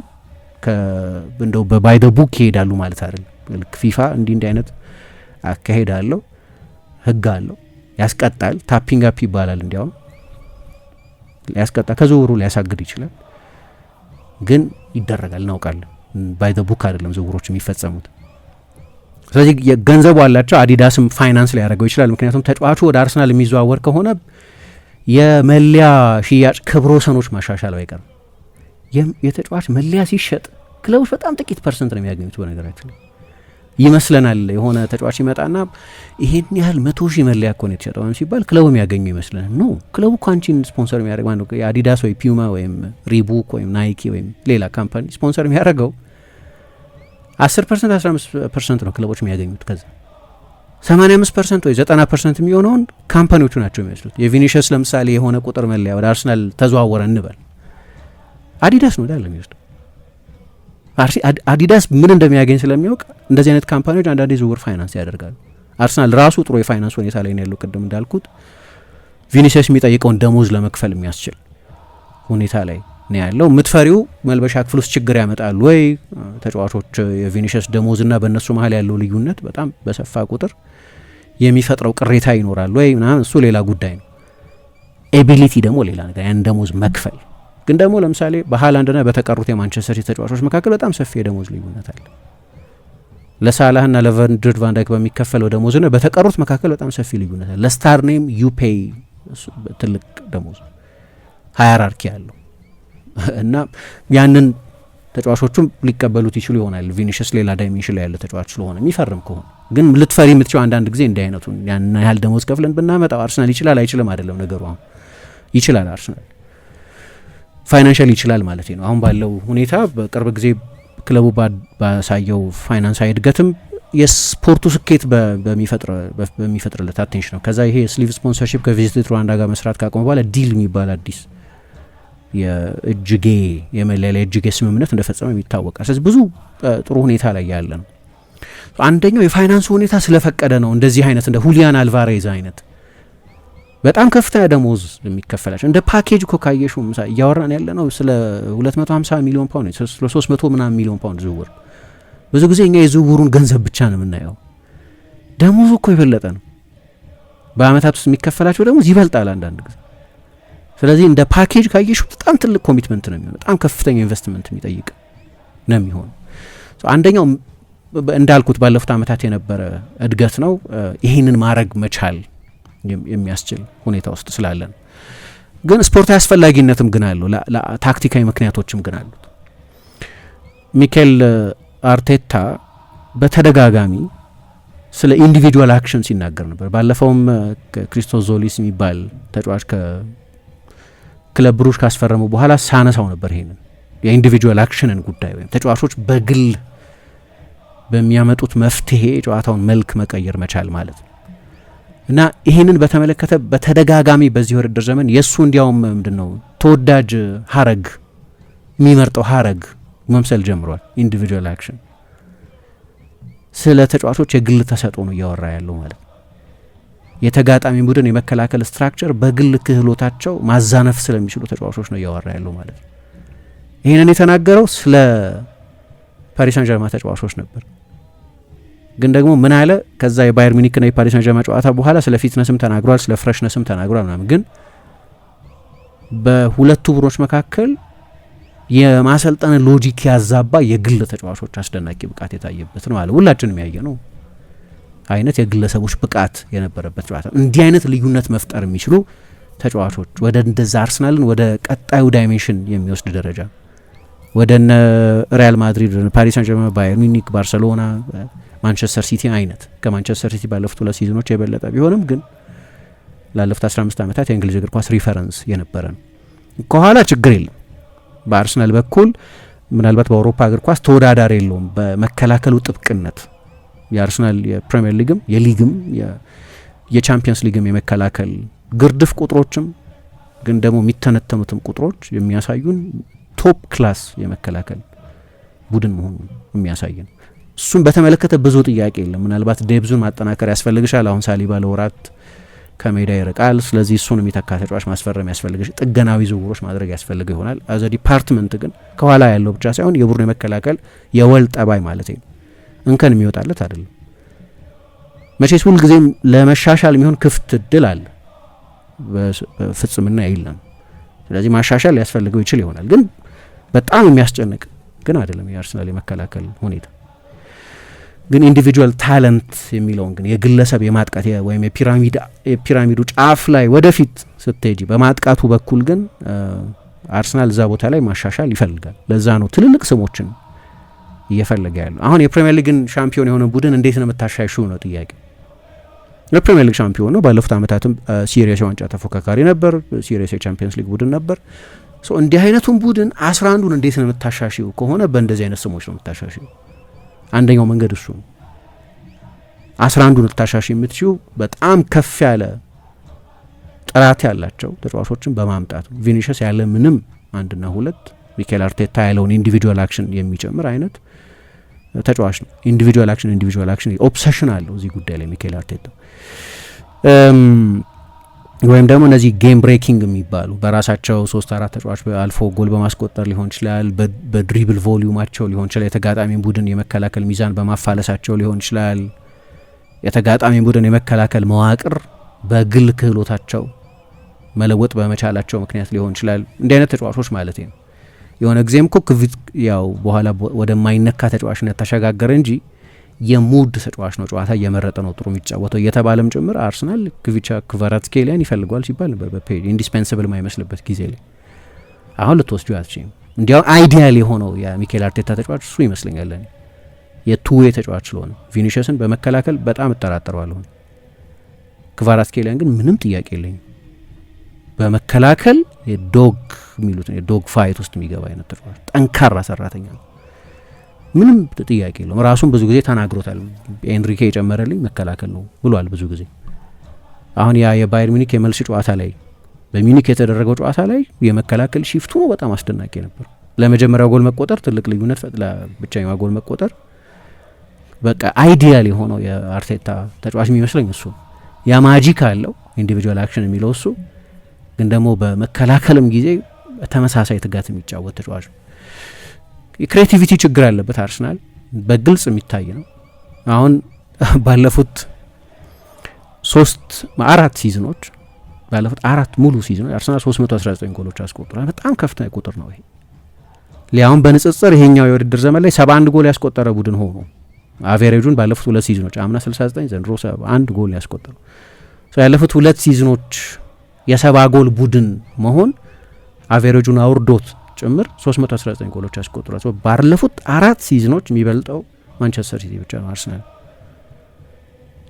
እንደው በባይ ዘ ቡክ ይሄዳሉ ማለት አይደለም። ልክ ፊፋ እንዲህ አይነት አካሄድ አለው፣ ህግ አለው፣ ያስቀጣል። ታፒንግ አፕ ይባላል። እንዲያውም ያስቀጣ ከዝውውሩ ሊያሳግድ ይችላል፣ ግን ይደረጋል፣ እናውቃለን። ባይ ዘ ቡክ አይደለም ዝውውሮች የሚፈጸሙት። ስለዚህ ገንዘቡ አላቸው። አዲዳስም ፋይናንስ ሊያደርገው ይችላል። ምክንያቱም ተጫዋቹ ወደ አርሰናል የሚዘዋወር ከሆነ የመለያ ሽያጭ ክብረ ወሰኖች ማሻሻል አይቀርም። የተጫዋች መለያ ሲሸጥ ክለቦች በጣም ጥቂት ፐርሰንት ነው የሚያገኙት። በነገራችን ላይ ይመስለናል የሆነ ተጫዋች ይመጣና ይሄን ያህል 100,000 መለያ እኮ ነው የተሸጠው ሲባል ክለቡ የሚያገኙ ይመስለናል። ኖ ክለቡ እኮ አንቺን ስፖንሰር የሚያደርግ ማለት ነው የአዲዳስ ወይ ፒዩማ ወይም ሪቡክ ወይም ናይኪ ወይም ሌላ ካምፓኒ ስፖንሰር የሚያደርገው 10% 15% ነው ክለቦች የሚያገኙት። ከዛ 85% ወይ 90% የሚሆነውን ካምፓኒዎቹ ናቸው የሚወስዱት። የቪኒሽስ ለምሳሌ የሆነ ቁጥር መለያ ወደ አርሰናል ተዘዋወረ እንበል፣ አዲዳስ ነው ዳለ የሚወስደው። አዲዳስ ምን እንደሚያገኝ ስለሚያውቅ እንደዚህ አይነት ካምፓኒዎች አንዳንዴ ዝውውር ፋይናንስ ያደርጋሉ። አርሰናል ራሱ ጥሩ የፋይናንስ ሁኔታ ላይ ነው ያለው። ቅድም እንዳልኩት ቪኒሲየስ የሚጠይቀውን ደሞዝ ለመክፈል የሚያስችል ሁኔታ ላይ ነው ያለው። ምትፈሪው መልበሻ ክፍል ውስጥ ችግር ያመጣሉ ወይ ተጫዋቾች የቪኒሽስ ደሞዝና በእነሱ መሀል ያለው ልዩነት በጣም በሰፋ ቁጥር የሚፈጥረው ቅሬታ ይኖራል ወይ ምናምን፣ እሱ ሌላ ጉዳይ ነው። ኤቢሊቲ ደግሞ ሌላ ነገር፣ ያን ደሞዝ መክፈል ግን ደግሞ ለምሳሌ በሃላንድና በተቀሩት የማንቸስተር ሲቲ ተጫዋቾች መካከል በጣም ሰፊ የደሞዝ ልዩነት አለ። ለሳላህና ለቨርጅል ቫን ዳይክ በሚከፈለው ደሞዝና በተቀሩት መካከል በጣም ሰፊ ልዩነት አለ። ለስታርኔም ዩፔይ ትልቅ ደሞዝ ሃይራርኪ ያለው እና ያንን ተጫዋቾቹም ሊቀበሉት ይችሉ ይሆናል። ቪኒሽስ ሌላ ዳይሜንሽን ላይ ያለ ተጫዋች ስለሆነ የሚፈርም ከሆነ ግን ልትፈሪ የምትችው አንዳንድ ጊዜ እንዲህ አይነቱን ያን ያህል ደሞዝ ከፍለን ብናመጣው አርሰናል ይችላል አይችልም አይደለም ነገሩ። አሁን ይችላል፣ አርሰናል ፋይናንሻል ይችላል ማለት ነው። አሁን ባለው ሁኔታ በቅርብ ጊዜ ክለቡ ባሳየው ፋይናንሳዊ እድገትም የስፖርቱ ስኬት በሚፈጥርለት አቴንሽን ነው። ከዛ ይሄ ስሊቭ ስፖንሰርሺፕ ከቪዚት ሩዋንዳ ጋር መስራት ካቆመ በኋላ ዲል የሚባል አዲስ የእጅጌ የመለያ የእጅጌ ስምምነት እንደፈጸመ ይታወቃል። ስለዚህ ብዙ ጥሩ ሁኔታ ላይ ያለ ነው። አንደኛው የፋይናንሱ ሁኔታ ስለፈቀደ ነው። እንደዚህ አይነት እንደ ሁሊያን አልቫሬዝ አይነት በጣም ከፍተኛ ደሞዝ የሚከፈላቸው እንደ ፓኬጅ እኮ ካየሹ እያወራን ያለ ነው ስለ 250 ሚሊዮን ፓውንድ ስለ 300 ምናምን ሚሊዮን ፓውንድ ዝውውር። ብዙ ጊዜ እኛ የዝውውሩን ገንዘብ ብቻ ነው የምናየው፣ ደሞዙ እኮ የበለጠ ነው። በአመታት ውስጥ የሚከፈላቸው ደሞዝ ይበልጣል አንዳንድ ጊዜ። ስለዚህ እንደ ፓኬጅ ካየሹ በጣም ትልቅ ኮሚትመንት ነው የሚሆነው፣ በጣም ከፍተኛ ኢንቨስትመንት የሚጠይቅ ነው የሚሆነው። አንደኛው እንዳልኩት ባለፉት አመታት የነበረ እድገት ነው። ይህንን ማድረግ መቻል የሚያስችል ሁኔታ ውስጥ ስላለን ግን ስፖርታዊ አስፈላጊነትም ግን አለው፣ ታክቲካዊ ምክንያቶችም ግን አሉት። ሚኬል አርቴታ በተደጋጋሚ ስለ ኢንዲቪጁዋል አክሽን ሲናገር ነበር። ባለፈውም ክሪስቶስ ዞሊስ የሚባል ተጫዋች ከክለብ ብሩዥ ካስፈረሙ በኋላ ሳነሳው ነበር ይሄንን የኢንዲቪጁዋል አክሽንን ጉዳይ ወይም ተጫዋቾች በግል በሚያመጡት መፍትሄ ጨዋታውን መልክ መቀየር መቻል ማለት ነው። እና ይሄንን በተመለከተ በተደጋጋሚ በዚህ ውድድር ዘመን የእሱ እንዲያውም ምንድነው ተወዳጅ ሀረግ የሚመርጠው ሀረግ መምሰል ጀምሯል። ኢንዲቪጁዋል አክሽን ስለ ተጫዋቾች የግል ተሰጥኦ ነው እያወራ ያለው ማለት ነው። የተጋጣሚ ቡድን የመከላከል ስትራክቸር በግል ክህሎታቸው ማዛነፍ ስለሚችሉ ተጫዋቾች ነው እያወራ ያለው ማለት ነው። ይሄንን የተናገረው ስለ ፓሪስ ሳን ጀርማ ተጫዋቾች ነበር። ግን ደግሞ ምን አለ ከዛ የባየር ሚኒክና የፓሪስ ሳን ጀርማ ጨዋታ በኋላ ስለ ፊትነስም ተናግሯል፣ ስለ ፍሬሽነስም ተናግሯል ምናምን። ግን በሁለቱ ቡድኖች መካከል የማሰልጠን ሎጂክ ያዛባ የግል ተጫዋቾች አስደናቂ ብቃት የታየበት ነው አለ። ሁላችንም ያየ ነው አይነት የግለሰቦች ብቃት የነበረበት ጨዋታ። እንዲህ አይነት ልዩነት መፍጠር የሚችሉ ተጫዋቾች ወደ እንደዛ አርሰናልን ወደ ቀጣዩ ዳይሜንሽን የሚወስድ ደረጃ ወደ ሪያል ማድሪድ፣ ፓሪስ ሳን ጀርማ፣ ባየር ሚኒክ፣ ባርሰሎና፣ ማንቸስተር ሲቲ አይነት ከማንቸስተር ሲቲ ባለፉት 2 ሲዝኖች የበለጠ ቢሆንም ግን ላለፉት 15 ዓመታት የእንግሊዝ እግር ኳስ ሪፈረንስ የነበረ ነው። ከኋላ ችግር የለም። በአርሰናል በኩል ምናልባት በአውሮፓ እግር ኳስ ተወዳዳሪ የለውም በመከላከሉ ጥብቅነት። የአርሰናል የፕሪሚየር ሊግም የሊግም የቻምፒየንስ ሊግም የመከላከል ግርድፍ ቁጥሮችም ግን ደግሞ የሚተነተኑትም ቁጥሮች የሚያሳዩን ቶፕ ክላስ የመከላከል ቡድን መሆኑን የሚያሳይ ነው። እሱን በተመለከተ ብዙ ጥያቄ የለም። ምናልባት ዴብዙን ማጠናከር ያስፈልግሻል። አሁን ሳሊባ ለወራት ከሜዳ ይርቃል። ስለዚህ እሱን የሚተካ ተጫዋች ማስፈረም ያስፈልግሽ፣ ጥገናዊ ዝውውሮች ማድረግ ያስፈልግ ይሆናል። አዘ ዲፓርትመንት ግን ከኋላ ያለው ብቻ ሳይሆን የቡድኑ የመከላከል የወል ጠባይ ማለት ነው እንከን የሚወጣለት አይደለም። መቼስ ሁልጊዜም ለመሻሻል የሚሆን ክፍት እድል አለ፣ በፍጽምና የለም። ስለዚህ ማሻሻል ሊያስፈልገው ይችል ይሆናል፣ ግን በጣም የሚያስጨንቅ ግን አይደለም የአርሰናል የመከላከል ሁኔታ። ግን ኢንዲቪጁዋል ታለንት የሚለውን ግን የግለሰብ የማጥቃት ወይም የፒራሚዱ ጫፍ ላይ ወደፊት ስትሄጂ በማጥቃቱ በኩል ግን አርሰናል እዛ ቦታ ላይ ማሻሻል ይፈልጋል። ለዛ ነው ትልልቅ ስሞችን እየፈለገ ያለው። አሁን የፕሪሚየር ሊግን ሻምፒዮን የሆነ ቡድን እንዴት ነው የምታሻሽው ነው ጥያቄ። የፕሪሚየር ሊግ ሻምፒዮን ነው። ባለፉት ዓመታትም ሲሪየስ የዋንጫ ተፎካካሪ ነበር፣ ሲሪየስ የቻምፒየንስ ሊግ ቡድን ነበር። እንዲህ አይነቱን ቡድን 11ዱን እንዴት ነው የምታሻሽው ከሆነ በእንደዚህ አይነት ስሞች ነው የምታሻሽው። አንደኛው መንገድ እሱ ነው። 11ዱን ልታሻሽ የምትችው በጣም ከፍ ያለ ጥራት ያላቸው ተጫዋቾችን በማምጣት ነው። ቪኒሽስ ያለ ምንም 1 እና 2 ሚኬል አርቴታ ያለውን ኢንዲቪጁዋል አክሽን የሚጨምር አይነት ተጫዋች ነው። ኢንዲቪጁዋል አክሽን ኦብሰሽን አለው እዚህ ጉዳይ ላይ ሚኬል አርቴታ። ወይም ደግሞ እነዚህ ጌም ብሬኪንግ የሚባሉ በራሳቸው 3-4 ተጫዋች አልፎ ጎል በማስቆጠር ሊሆን ይችላል፣ በድሪብል ቮሊዩማቸው ሊሆን ይችላል፣ የተጋጣሚ ቡድን የመከላከል ሚዛን በማፋለሳቸው ሊሆን ይችላል፣ የተጋጣሚ ቡድን የመከላከል መዋቅር በግል ክህሎታቸው መለወጥ በመቻላቸው ምክንያት ሊሆን ይችላል። እንዲህ አይነት ተጫዋቾች ማለት ነው። የሆነ ጊዜም እኮ ያው በኋላ ወደማይነካ ተጫዋችነት ተሸጋገረ እንጂ የሙድ ተጫዋች ነው፣ ጨዋታ እየመረጠ ነው ጥሩ የሚጫወተው እየተባለም ጭምር አርሰናል ክቪቻ ክቫራትስኬሊያን ይፈልጓል ሲባል ነበር በፔጅ ኢንዲስፔንስብል ማይመስልበት ጊዜ ላይ። አሁን ልትወስዱ አትችይም። እንዲያውም አይዲያል የሆነው የሚኬል አርቴታ ተጫዋች እሱ ይመስለኛል ለኔ የቱዌ ተጫዋች ስለሆነ ቪኒሽስን በመከላከል በጣም እጠራጠረዋለሁ። ክቫራትስኬሊያን ግን ምንም ጥያቄ የለኝም በመከላከል የዶግ የሚሉት የዶግ ፋይት ውስጥ የሚገባ አይነት ተጫዋች ጠንካራ ሰራተኛ ነው። ምንም ጥያቄ የለውም። ራሱን ብዙ ጊዜ ተናግሮታል። ኤንሪኬ የጨመረልኝ መከላከል ነው ብሏል ብዙ ጊዜ። አሁን ያ የባየር ሚኒክ የመልስ ጨዋታ ላይ በሚኒክ የተደረገው ጨዋታ ላይ የመከላከል ሺፍቱ ነው በጣም አስደናቂ ነበር። ለመጀመሪያው ጎል መቆጠር ትልቅ ልዩነት ለብቻኛው ጎል መቆጠር በቃ አይዲያል የሆነው የአርቴታ ተጫዋች የሚመስለኝ እሱ ያ ማጂክ አለው ኢንዲቪጁዋል አክሽን የሚለው እሱ ግን ደግሞ በመከላከልም ጊዜ ተመሳሳይ ትጋት የሚጫወት ተጫዋች ነው። የክሬቲቪቲ ችግር ያለበት አርሰናል በግልጽ የሚታይ ነው። አሁን ባለፉት 4 ሲዝኖች ባለፉት 4 ሙሉ ሲዝኖች አርሰናል 319 ጎሎች አስቆጥሯል። በጣም ከፍተኛ ቁጥር ነው ይሄ። ሊያውም በንጽጽር ይሄኛው የውድድር ዘመን ላይ 71 ጎል ያስቆጠረ ቡድን ሆኖ አቬሬጁን ባለፉት 2 ሲዝኖች አምና 69 ዘንድሮ 71 ጎል ያስቆጠረው ያለፉት 2 ሲዝኖች የ70 ጎል ቡድን መሆን አቬሬጁን አውርዶት ጭምር 319 ጎሎች ያስቆጥሯል። ባለፉት 4 ሲዝኖች የሚበልጠው ማንቸስተር ሲቲ ብቻ ነው አርሰናል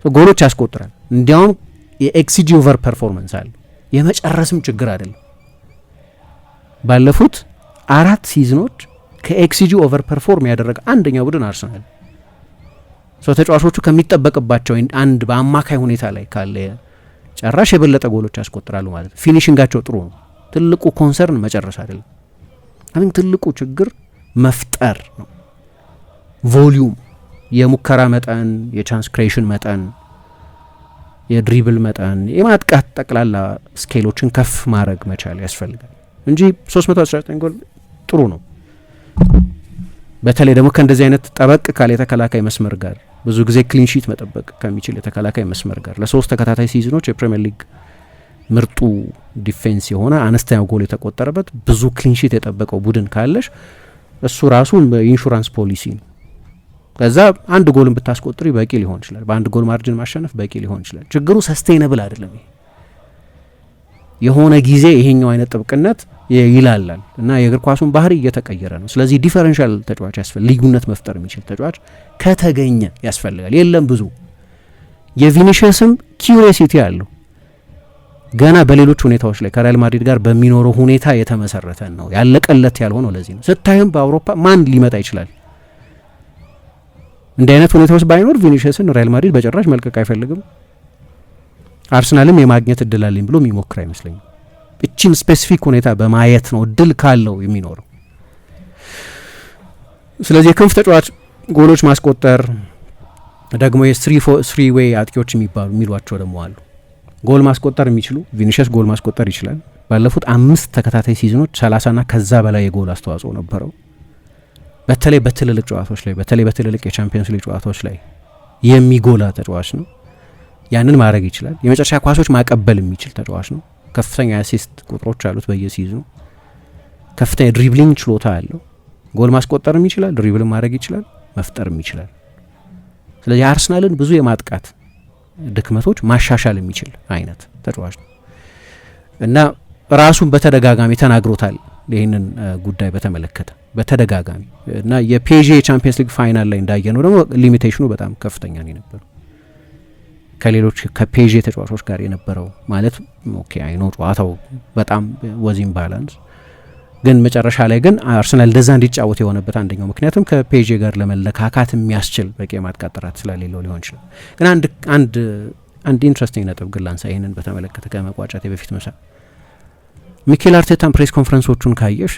ጎሎች ያስቆጥራል። እንዲያውም የኤክሲጂ ኦቨር ፐርፎርማንስ አለ። የመጨረስም ችግር አይደለም። ባለፉት 4 ሲዝኖች ከኤክሲጂ ኦቨር ፐርፎርም ያደረገ አንደኛው ቡድን አርሰናል። ተጫዋቾቹ ከሚጠበቅባቸው አንድ በአማካይ ሁኔታ ላይ ካለ ጨራሽ የበለጠ ጎሎች ያስቆጥራሉ ማለት ነው። ፊኒሽንጋቸው ጥሩ ነው። ትልቁ ኮንሰርን መጨረስ አይደለም። አሁን ትልቁ ችግር መፍጠር ነው። ቮሊዩም፣ የሙከራ መጠን፣ የቻንስ ክሬሽን መጠን፣ የድሪብል መጠን፣ የማጥቃት ጠቅላላ ስኬሎችን ከፍ ማድረግ መቻል ያስፈልጋል እንጂ 319 ጎል ጥሩ ነው። በተለይ ደግሞ ከእንደዚህ አይነት ጠበቅ ካለ የተከላካይ መስመር ጋር ብዙ ጊዜ ክሊንሺት መጠበቅ ከሚችል የተከላካይ መስመር ጋር ለ3 ተከታታይ ሲዝኖች የፕሪሚየር ሊግ ምርጡ ዲፌንስ የሆነ አነስተኛው ጎል የተቆጠረበት ብዙ ክሊንሺት የጠበቀው ቡድን ካለሽ እሱ ራሱ በኢንሹራንስ ፖሊሲ ነው። ከዛ አንድ ጎልን ብታስቆጥሪ በቂ ሊሆን ይችላል። በአንድ ጎል ማርጅን ማሸነፍ በቂ ሊሆን ይችላል። ችግሩ ሰስቴይነብል አይደለም። የሆነ ጊዜ ይሄኛው አይነት ጥብቅነት ይላላል እና የእግር ኳሱን ባህሪ እየተቀየረ ነው። ስለዚህ ዲፈረንሻል ተጫዋች ያስፈልጋል። ልዩነት መፍጠር የሚችል ተጫዋች ከተገኘ ያስፈልጋል። የለም ብዙ የቪኒሽስም ኪዩሪሲቲ አለው ገና በሌሎች ሁኔታዎች ላይ ከሪያል ማድሪድ ጋር በሚኖረው ሁኔታ የተመሰረተ ነው። ያለቀለት ያልሆነው ለዚህ ነው። ስታዩም በአውሮፓ ማን ሊመጣ ይችላል? እንዲህ አይነት ሁኔታዎች ባይኖር ቪኒሽስን ሪያል ማድሪድ በጭራሽ መልቀቅ አይፈልግም። አርሰናልም የማግኘት እድል አለኝ ብሎ የሚሞክር አይመስለኝም። እቺን ስፔሲፊክ ሁኔታ በማየት ነው እድል ካለው የሚኖረው። ስለዚህ የክንፍ ተጫዋች ጎሎች ማስቆጠር ደግሞ የስሪ ዌይ አጥቂዎች የሚሏቸው ደግሞ አሉ። ጎል ማስቆጠር የሚችሉ ቪኒሽስ ጎል ማስቆጠር ይችላል። ባለፉት 5 ተከታታይ ሲዝኖች 30ና ከዛ በላይ የጎል አስተዋጽኦ ነበረው። በተለይ በትልልቅ ጨዋታዎች ላይ በተለይ በትልልቅ የቻምፒየንስ ሊግ ጨዋታዎች ላይ የሚጎላ ተጫዋች ነው። ያንን ማድረግ ይችላል። የመጨረሻ ኳሶች ማቀበል የሚችል ተጫዋች ነው። ከፍተኛ አሲስት ቁጥሮች አሉት በየሲዝኑ። ከፍተኛ ድሪብሊንግ ችሎታ አለው። ጎል ማስቆጠርም ይችላል፣ ድሪብል ማድረግ ይችላል፣ መፍጠርም ይችላል። ስለዚህ አርሰናልን ብዙ የማጥቃት ድክመቶች ማሻሻል የሚችል አይነት ተጫዋች ነው እና ራሱን በተደጋጋሚ ተናግሮታል ይህንን ጉዳይ በተመለከተ በተደጋጋሚ እና የፒኤስጂ የቻምፒየንስ ሊግ ፋይናል ላይ እንዳየነው ደግሞ ሊሚቴሽኑ በጣም ከፍተኛ ነው የነበረው ከሌሎች ከፒኤስጂ ተጫዋቾች ጋር የነበረው ማለት ኦኬ አይ ነው ጨዋታው በጣም ወዚም ባላንስ ግን መጨረሻ ላይ ግን አርሰናል እንደዛ እንዲጫወት የሆነበት አንደኛው ምክንያቱም ከፒኤስጂ ጋር ለመለካካት የሚያስችል በቂ የማጥቃት ጥራት ስለሌለው ሊሆን ይችላል። ግን አንድ ኢንትረስቲንግ ነጥብ ግን ላንሳ ይህንን በተመለከተ ከመቋጫቴ በፊት ሚኬል አርቴታን ፕሬስ ኮንፈረንሶቹን ካየሽ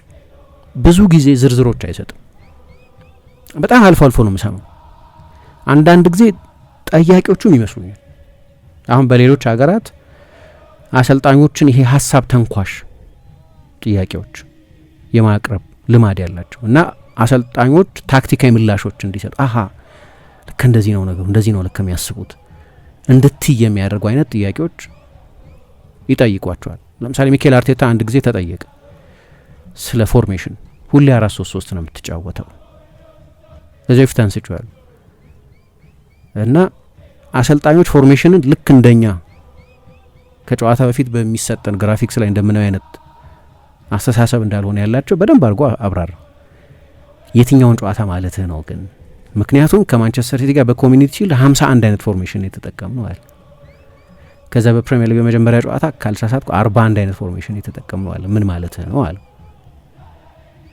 ብዙ ጊዜ ዝርዝሮች አይሰጥም። በጣም አልፎ አልፎ ነው የምሰማው። አንዳንድ ጊዜ ጠያቂዎቹም ይመስሉኛል። አሁን በሌሎች ሀገራት አሰልጣኞችን ይሄ ሀሳብ ተንኳሽ ጥያቄዎች የማቅረብ ልማድ ያላቸው እና አሰልጣኞች ታክቲካዊ ምላሾች እንዲሰጡ ልክ እንደዚህ ነው ነገሩ፣ እንደዚህ ነው ልክ የሚያስቡት እንድትይ የሚያደርጉ አይነት ጥያቄዎች ይጠይቋቸዋል። ለምሳሌ ሚኬል አርቴታ አንድ ጊዜ ተጠየቀ ስለ ፎርሜሽን። ሁሌ 4-3-3 ነው የምትጫወተው እዚህ በፊት አንስቼዋለሁ። እና አሰልጣኞች ፎርሜሽንን ልክ እንደኛ ከጨዋታ በፊት በሚሰጠን ግራፊክስ ላይ እንደምናየው አይነት አስተሳሰብ እንዳልሆነ ያላቸው በደንብ አድርጎ አብራራ። የትኛውን ጨዋታ ማለትህ ነው ግን? ምክንያቱም ከማንቸስተር ሲቲ ጋር በኮሚኒቲ ሺልድ 51 አይነት ፎርሜሽን የተጠቀምነው አለ። ከዛ በፕሪሚየር ሊግ በመጀመሪያ ጨዋታ ካልተሳሳትኩ 41 አይነት ፎርሜሽን የተጠቀምነው አለ። ምን ማለትህ ነው አለ።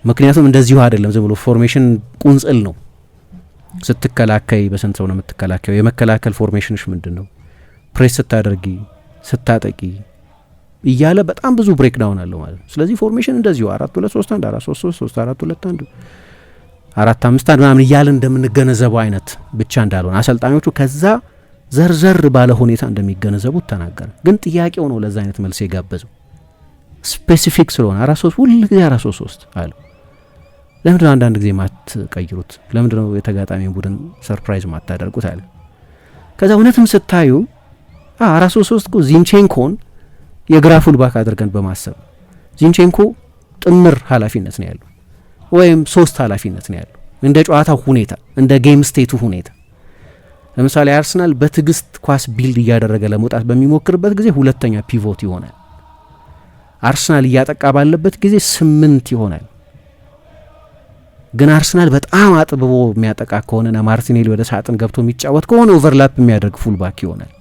ምክንያቱም እንደዚሁ አይደለም ዝም ብሎ ፎርሜሽን ቁንጽል ነው። ስትከላከይ በስንት ሰው ነው የምትከላከየው? የመከላከል ፎርሜሽንሽ ምንድን ነው? ፕሬስ ስታደርጊ፣ ስታጠቂ እያለ በጣም ብዙ ብሬክ ዳውን አለው ማለት ነው። ስለዚህ ፎርሜሽን እንደዚሁ 4-2-3-1 4-3-3 4-2-1 4-5-1 ምናምን እያለ እንደምንገነዘበው አይነት ብቻ እንዳልሆነ አሰልጣኞቹ ከዛ ዘርዘር ባለ ሁኔታ እንደሚገነዘቡት ተናገረ። ግን ጥያቄው ነው ለዛ አይነት መልስ የጋበዘው ስፔሲፊክ ስለሆነ 4-3 ሁሉ ጊዜ 4-3-3 አለ። ለምንድነው አንዳንድ ጊዜ ማትቀይሩት? ለምንድነው የተጋጣሚ ቡድን ሰርፕራይዝ ማታደርጉት አለ። ከዛ እውነትም ስታዩ 4-3-3 እኮ ዚንቼንኮን የግራ ፉልባክ አድርገን በማሰብ ዚንቼንኮ ጥምር ኃላፊነት ነው ያለው ወይም 3 ኃላፊነት ነው ያለው እንደ ጨዋታው ሁኔታ እንደ ጌም ስቴቱ ሁኔታ። ለምሳሌ አርሰናል በትግስት ኳስ ቢልድ እያደረገ ለመውጣት በሚሞክርበት ጊዜ ሁለተኛ ፒቮት ይሆናል። አርሰናል እያጠቃ ባለበት ጊዜ 8 ይሆናል። ግን አርሰናል በጣም አጥብቦ የሚያጠቃ ከሆነና ማርቲኔሊ ወደ ሳጥን ገብቶ የሚጫወት ከሆነ ኦቨርላፕ የሚያደርግ ፉልባክ ይሆናል።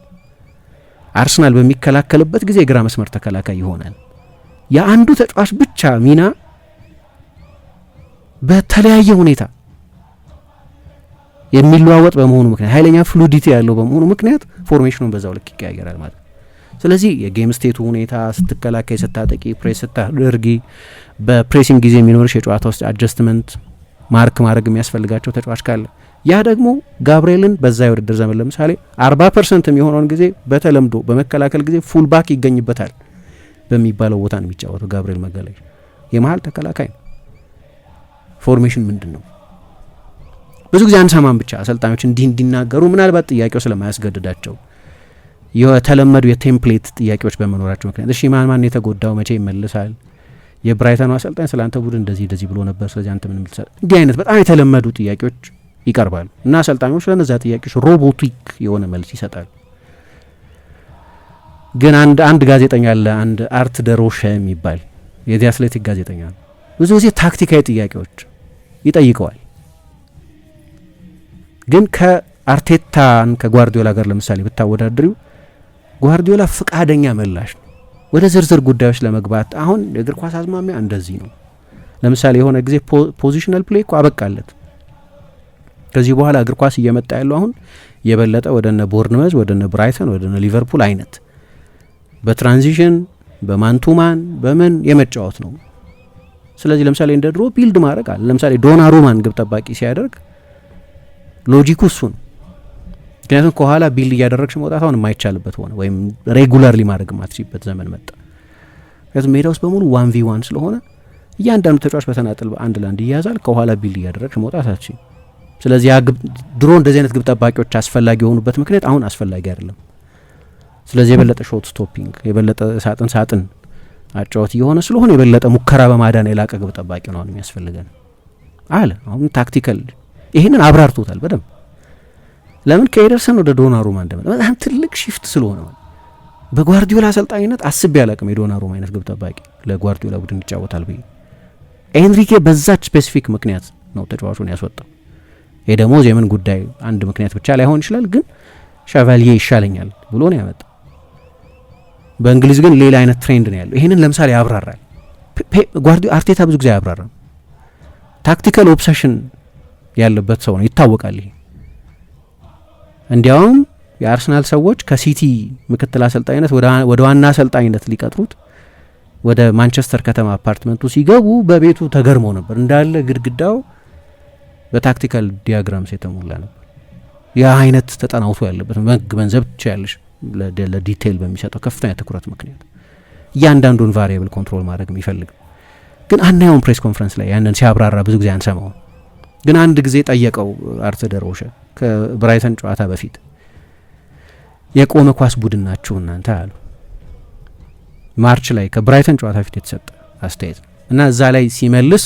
አርሰናል በሚከላከልበት ጊዜ የግራ መስመር ተከላካይ ይሆናል። የአንዱ ተጫዋች ብቻ ሚና በተለያየ ሁኔታ የሚለዋወጥ በመሆኑ ምክንያት ኃይለኛ ፍሉዲቲ ያለው በመሆኑ ምክንያት ፎርሜሽኑን በዛው ልክ ይቀያየራል ማለት ነው። ስለዚህ የጌም ስቴቱ ሁኔታ፣ ስትከላከይ፣ ስታጠቂ፣ ፕሬስ ስታደርጊ፣ በፕሬሲንግ ጊዜ የሚኖርሽ የጨዋታ ውስጥ አጀስትመንት ማርክ ማድረግ የሚያስፈልጋቸው ተጫዋች ካለ ያ ደግሞ ጋብርኤልን በዛ የውድድር ዘመን ለምሳሌ 40% የሚሆነውን ጊዜ በተለምዶ በመከላከል ጊዜ ፉልባክ ይገኝበታል በሚባለው ቦታ ነው የሚጫወተው። ጋብርኤል መጋለጅ የመሀል ተከላካይ ነው። ፎርሜሽን ምንድን ነው? ብዙ ጊዜ አንሰማም ብቻ አሰልጣኞች እንዲናገሩ ምናልባት ጥያቄው ስለማያስገድዳቸው የተለመዱ የቴምፕሌት ጥያቄዎች በመኖራቸው ምክንያት እሺ ማን የተጎዳው መቼ ይመልሳል? የብራይተኑ አሰልጣኝ ስለ አንተ ቡድን እንደዚህ ብሎ ነበር፣ ስለዚህ አንተ ምን ልትሰራ? እንዲህ አይነት በጣም የተለመዱ ጥያቄዎች ይቀርባሉ እና አሰልጣኞች ለነዛ ጥያቄዎች ሮቦቲክ የሆነ መልስ ይሰጣሉ። ግን አንድ ጋዜጠኛ አለ፣ አንድ አርት ደሮሸ የሚባል የዚ አትሌቲክ ጋዜጠኛ ነው። ብዙ ጊዜ ታክቲካዊ ጥያቄዎች ይጠይቀዋል። ግን ከአርቴታን ከጓርዲዮላ ጋር ለምሳሌ ብታወዳድሪው ጓርዲዮላ ፍቃደኛ መላሽ ነው ወደ ዝርዝር ጉዳዮች ለመግባት። አሁን የእግር ኳስ አዝማሚያ እንደዚህ ነው። ለምሳሌ የሆነ ጊዜ ፖዚሽናል ፕሌይ እኮ አበቃለት። ከዚህ በኋላ እግር ኳስ እየመጣ ያለው አሁን የበለጠ ወደነ ቦርንመዝ፣ ወደነ ብራይተን፣ ወደነ ሊቨርፑል አይነት በትራንዚሽን በማንቱማን በምን የመጫወት ነው። ስለዚህ ለምሳሌ እንደ ድሮ ቢልድ ማድረግ አለ። ለምሳሌ ዶናሩማን ግብ ጠባቂ ሲያደርግ ሎጂኩ እሱ ነው። ምክንያቱም ከኋላ ቢልድ እያደረግሽ መውጣት አሁን የማይቻልበት ሆነ፣ ወይም ሬጉላርሊ ማድረግ የማትችልበት ዘመን መጣ። ምክንያቱም ሜዳ ውስጥ በሙሉ 1v1 ስለሆነ እያንዳንዱ ተጫዋች በተናጠል አንድ ለአንድ ይያዛል። ከኋላ ቢልድ እያደረግሽ መውጣት አትችልም። ስለዚህ ድሮ እንደዚህ አይነት ግብ ጠባቂዎች አስፈላጊ የሆኑበት ምክንያት አሁን አስፈላጊ አይደለም። ስለዚህ የበለጠ ሾት ስቶፒንግ፣ የበለጠ ሳጥን አጫወት እየሆነ ስለሆነ የበለጠ ሙከራ በማዳን የላቀ ግብ ጠባቂ ነው የሚያስፈልገን አለ። አሁን ታክቲካል ይህንን አብራርቶታል በደንብ። ለምን ከኤደርሰን ወደ ዶናሩማ እንደመጣ በጣም ትልቅ ሺፍት ስለሆነ በጓርዲዮላ አሰልጣኝነት አስቤ ያላቅም የዶናሩማ አይነት ግብ ጠባቂ ለጓርዲዮላ ቡድን ይጫወታል ብዬ። ኤንሪኬ በዛች ስፔሲፊክ ምክንያት ነው ተጫዋቹን ያስወጣው። የደሞዝ የምን ጉዳይ አንድ ምክንያት ብቻ ላይሆን ይችላል፣ ግን ሻቫሊዬ ይሻለኛል ብሎ ነው ያመጣው። በእንግሊዝ ግን ሌላ አይነት ትሬንድ ነው ያለው። ይህንን ለምሳሌ ያብራራል አርቴታ ብዙ ጊዜ ያብራራል። ታክቲካል ኦብሰሽን ያለበት ሰው ነው ይታወቃል። ይሄ እንዲያውም የአርሰናል ሰዎች ከሲቲ ምክትል አሰልጣኝነት ወደ ዋና አሰልጣኝነት ሊቀጥሩት ወደ ማንቸስተር ከተማ አፓርትመንቱ ሲገቡ በቤቱ ተገርመው ነበር። እንዳለ ግድግዳው በታክቲካል ዲያግራምስ የተሞላ ነበር። ያ አይነት ተጠናውቶ ያለበት መገንዘብ ትችያለሽ ለዲቴይል በሚሰጠው ከፍተኛ ትኩረት ምክንያት እያንዳንዱን ቫሪያብል ኮንትሮል ማድረግ የሚፈልግ ግን አናየውን ፕሬስ ኮንፈረንስ ላይ ያንን ሲያብራራ ብዙ ጊዜ አንሰማው። ግን አንድ ጊዜ ጠየቀው አርተር ሮሸ ከብራይተን ጨዋታ በፊት የቆመ ኳስ ቡድን ናችሁ እናንተ አሉ። ማርች ላይ ከብራይተን ጨዋታ በፊት የተሰጠ አስተያየት እና እዛ ላይ ሲመልስ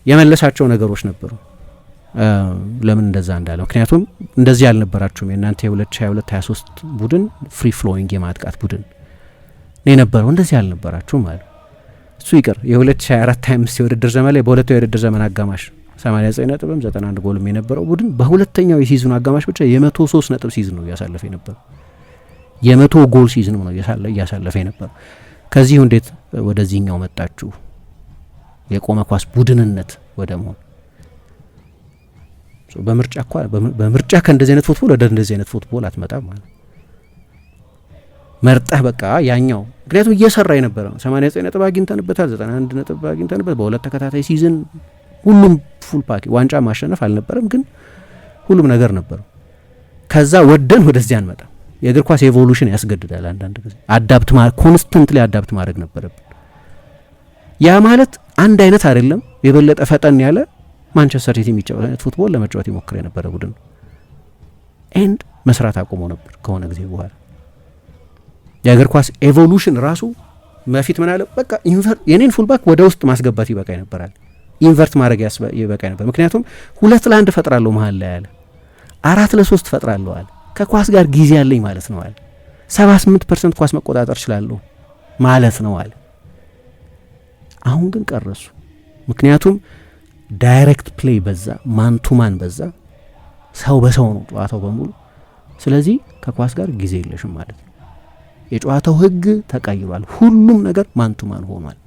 የመለሳቸው ነገሮች ነበሩ ለምን እንደዛ እንዳለ። ምክንያቱም እንደዚህ ያልነበራችሁም የእናንተ የ2022-23 ቡድን ፍሪ ፍሎዊንግ የማጥቃት ቡድን ነው የነበረው፣ እንደዚህ ያልነበራችሁም አሉ። እሱ ይቅር የ2024-25 የውድድር ዘመን ላይ በሁለተኛው የውድድር ዘመን አጋማሽ 89 ነጥብም 91 ጎልም የነበረው ቡድን በሁለተኛው የሲዝኑ አጋማሽ ብቻ የ103 ነጥብ ሲዝን ነው እያሳለፈ የነበረው። የ100 ጎል ሲዝን ነው እያሳለፈ የነበረው። ከዚህ እንዴት ወደዚህኛው መጣችሁ የቆመ ኳስ ቡድንነት ወደ መሆን? በምርጫ ከእንደዚህ አይነት ፉትቦል ወደ እንደዚህ አይነት ፉትቦል አትመጣም ማለት መርጠህ በቃ ያኛው። ምክንያቱም እየሰራ የነበረ ነው። 89 ነጥብ አግኝተንበታል፣ 91 ነጥብ አግኝተንበት በሁለት ተከታታይ ሲዝን ሁሉም ፉል ፓኬ ዋንጫ ማሸነፍ አልነበረም፣ ግን ሁሉም ነገር ነበረው። ከዛ ወደን ወደዚያ አንመጣ። የእግር ኳስ ኤቮሉሽን ያስገድዳል። አንዳንድ ጊዜ አዳፕት ማድረግ ኮንስተንትሊ አዳፕት ማድረግ ነበረብን። ያ ማለት አንድ አይነት አይደለም። የበለጠ ፈጠን ያለ ማንቸስተር ሲቲ የሚጫወት አይነት ፉትቦል ለመጫወት ይሞክር የነበረ ቡድን ኤንድ መስራት አቁሞ ነበር ከሆነ ጊዜ በኋላ። የእግር ኳስ ኤቮሉሽን ራሱ በፊት ምን አለ በቃ የኔን ፉልባክ ወደ ውስጥ ማስገባት ይበቃ ነበራል፣ ኢንቨርት ማድረግ ይበቃ ነበር። ምክንያቱም 2-1 ፈጥራለሁ መሀል ላይ አለ፣ 4-3 ፈጥራለሁ አለ፣ ከኳስ ጋር ጊዜ ያለኝ ማለት ነው አለ፣ 78% ኳስ መቆጣጠር እችላለሁ ማለት ነው አለ። አሁን ግን ቀረሱ። ምክንያቱም ዳይሬክት ፕሌይ በዛ፣ ማንቱማን በዛ፣ ሰው በሰው ነው ጨዋታው በሙሉ። ስለዚህ ከኳስ ጋር ጊዜ የለሽም ማለት ነው። የጨዋታው ህግ ተቀይሯል። ሁሉም ነገር ማንቱማን ሆኗል።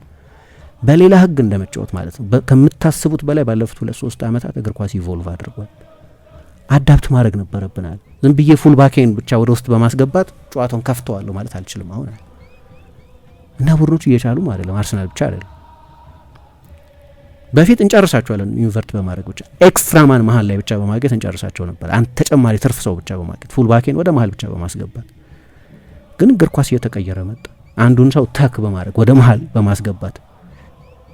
በሌላ ህግ እንደመጫወት ማለት ነው። ከምታስቡት በላይ ባለፉት 2-3 ዓመታት እግር ኳስ ኢቮልቭ አድርጓል። አዳፕት ማድረግ ነበረብናል። ዝም ብዬ ፉል ባኬን ብቻ ወደ ውስጥ በማስገባት ጨዋታውን ከፍተዋለሁ ማለት አልችልም አሁን እና ቡድኖች እየቻሉ አይደለም። አርሰናል ብቻ አይደለም። በፊት እንጨርሳቸዋለን ኢንቨርት በማድረግ ብቻ ኤክስትራ ማን መሀል ላይ ብቻ በማግኘት እንጨርሳቸው ነበር። አንድ ተጨማሪ ትርፍ ሰው ብቻ በማግኘት ፉል ባኬን ወደ መሀል ብቻ በማስገባት ግን እግር ኳስ እየተቀየረ መጣ። አንዱን ሰው ተክ በማድረግ ወደ መሀል በማስገባት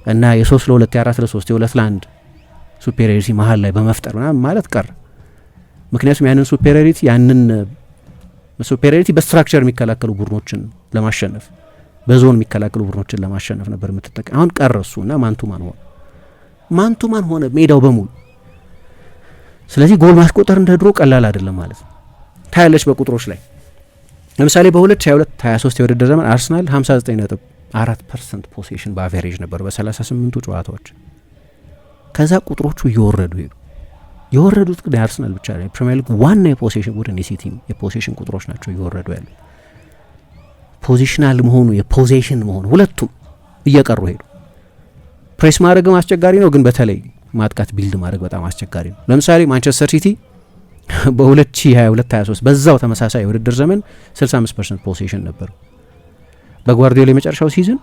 እና የ3-2 የ4-3 የ2-1 ሱፔሪዮሪቲ መሀል ላይ በመፍጠር ማለት ቀረ። ምክንያቱም ያንን ሱፔሪዮሪቲ በስትራክቸር የሚከላከሉ ቡድኖችን ለማሸነፍ በዞን የሚከላከሉ ቡድኖችን ለማሸነፍ ነበር የምትጠቀም። አሁን ቀረሱና ማንቱማን ሆነ ሜዳው በሙሉ። ስለዚህ ጎል ማስቆጠር እንደ ድሮ ቀላል አይደለም ማለት ነው። ታያለች በቁጥሮች ላይ ለምሳሌ በ2022-23 የውድድር ዘመን አርሰናል 59.4% ፖሴሽን በአቨሬጅ ነበር በ38ቱ ጨዋታዎች። ከዛ ቁጥሮቹ እየወረዱ ሄዱ። የወረዱት ግን የአርሰናል ብቻ ነው። የፕሪሚየር ሊግ ዋና የፖሴሽን ቡድን የሲቲም የፖሴሽን ቁጥሮች ናቸው እየወረዱ ያሉ። ፖዚሽናል መሆኑ የፖሴሽን መሆኑ ሁለቱም እየቀሩ ሄዱ። ፕሬስ ማድረግም አስቸጋሪ ነው፣ ግን በተለይ ማጥቃት ቢልድ ማድረግ በጣም አስቸጋሪ ነው። ለምሳሌ ማንቸስተር ሲቲ በ2022-23 በዛው ተመሳሳይ የውድድር ዘመን 65% ፖሴሽን ነበሩ። በጓርዲዮላ የመጨረሻው ሲዝን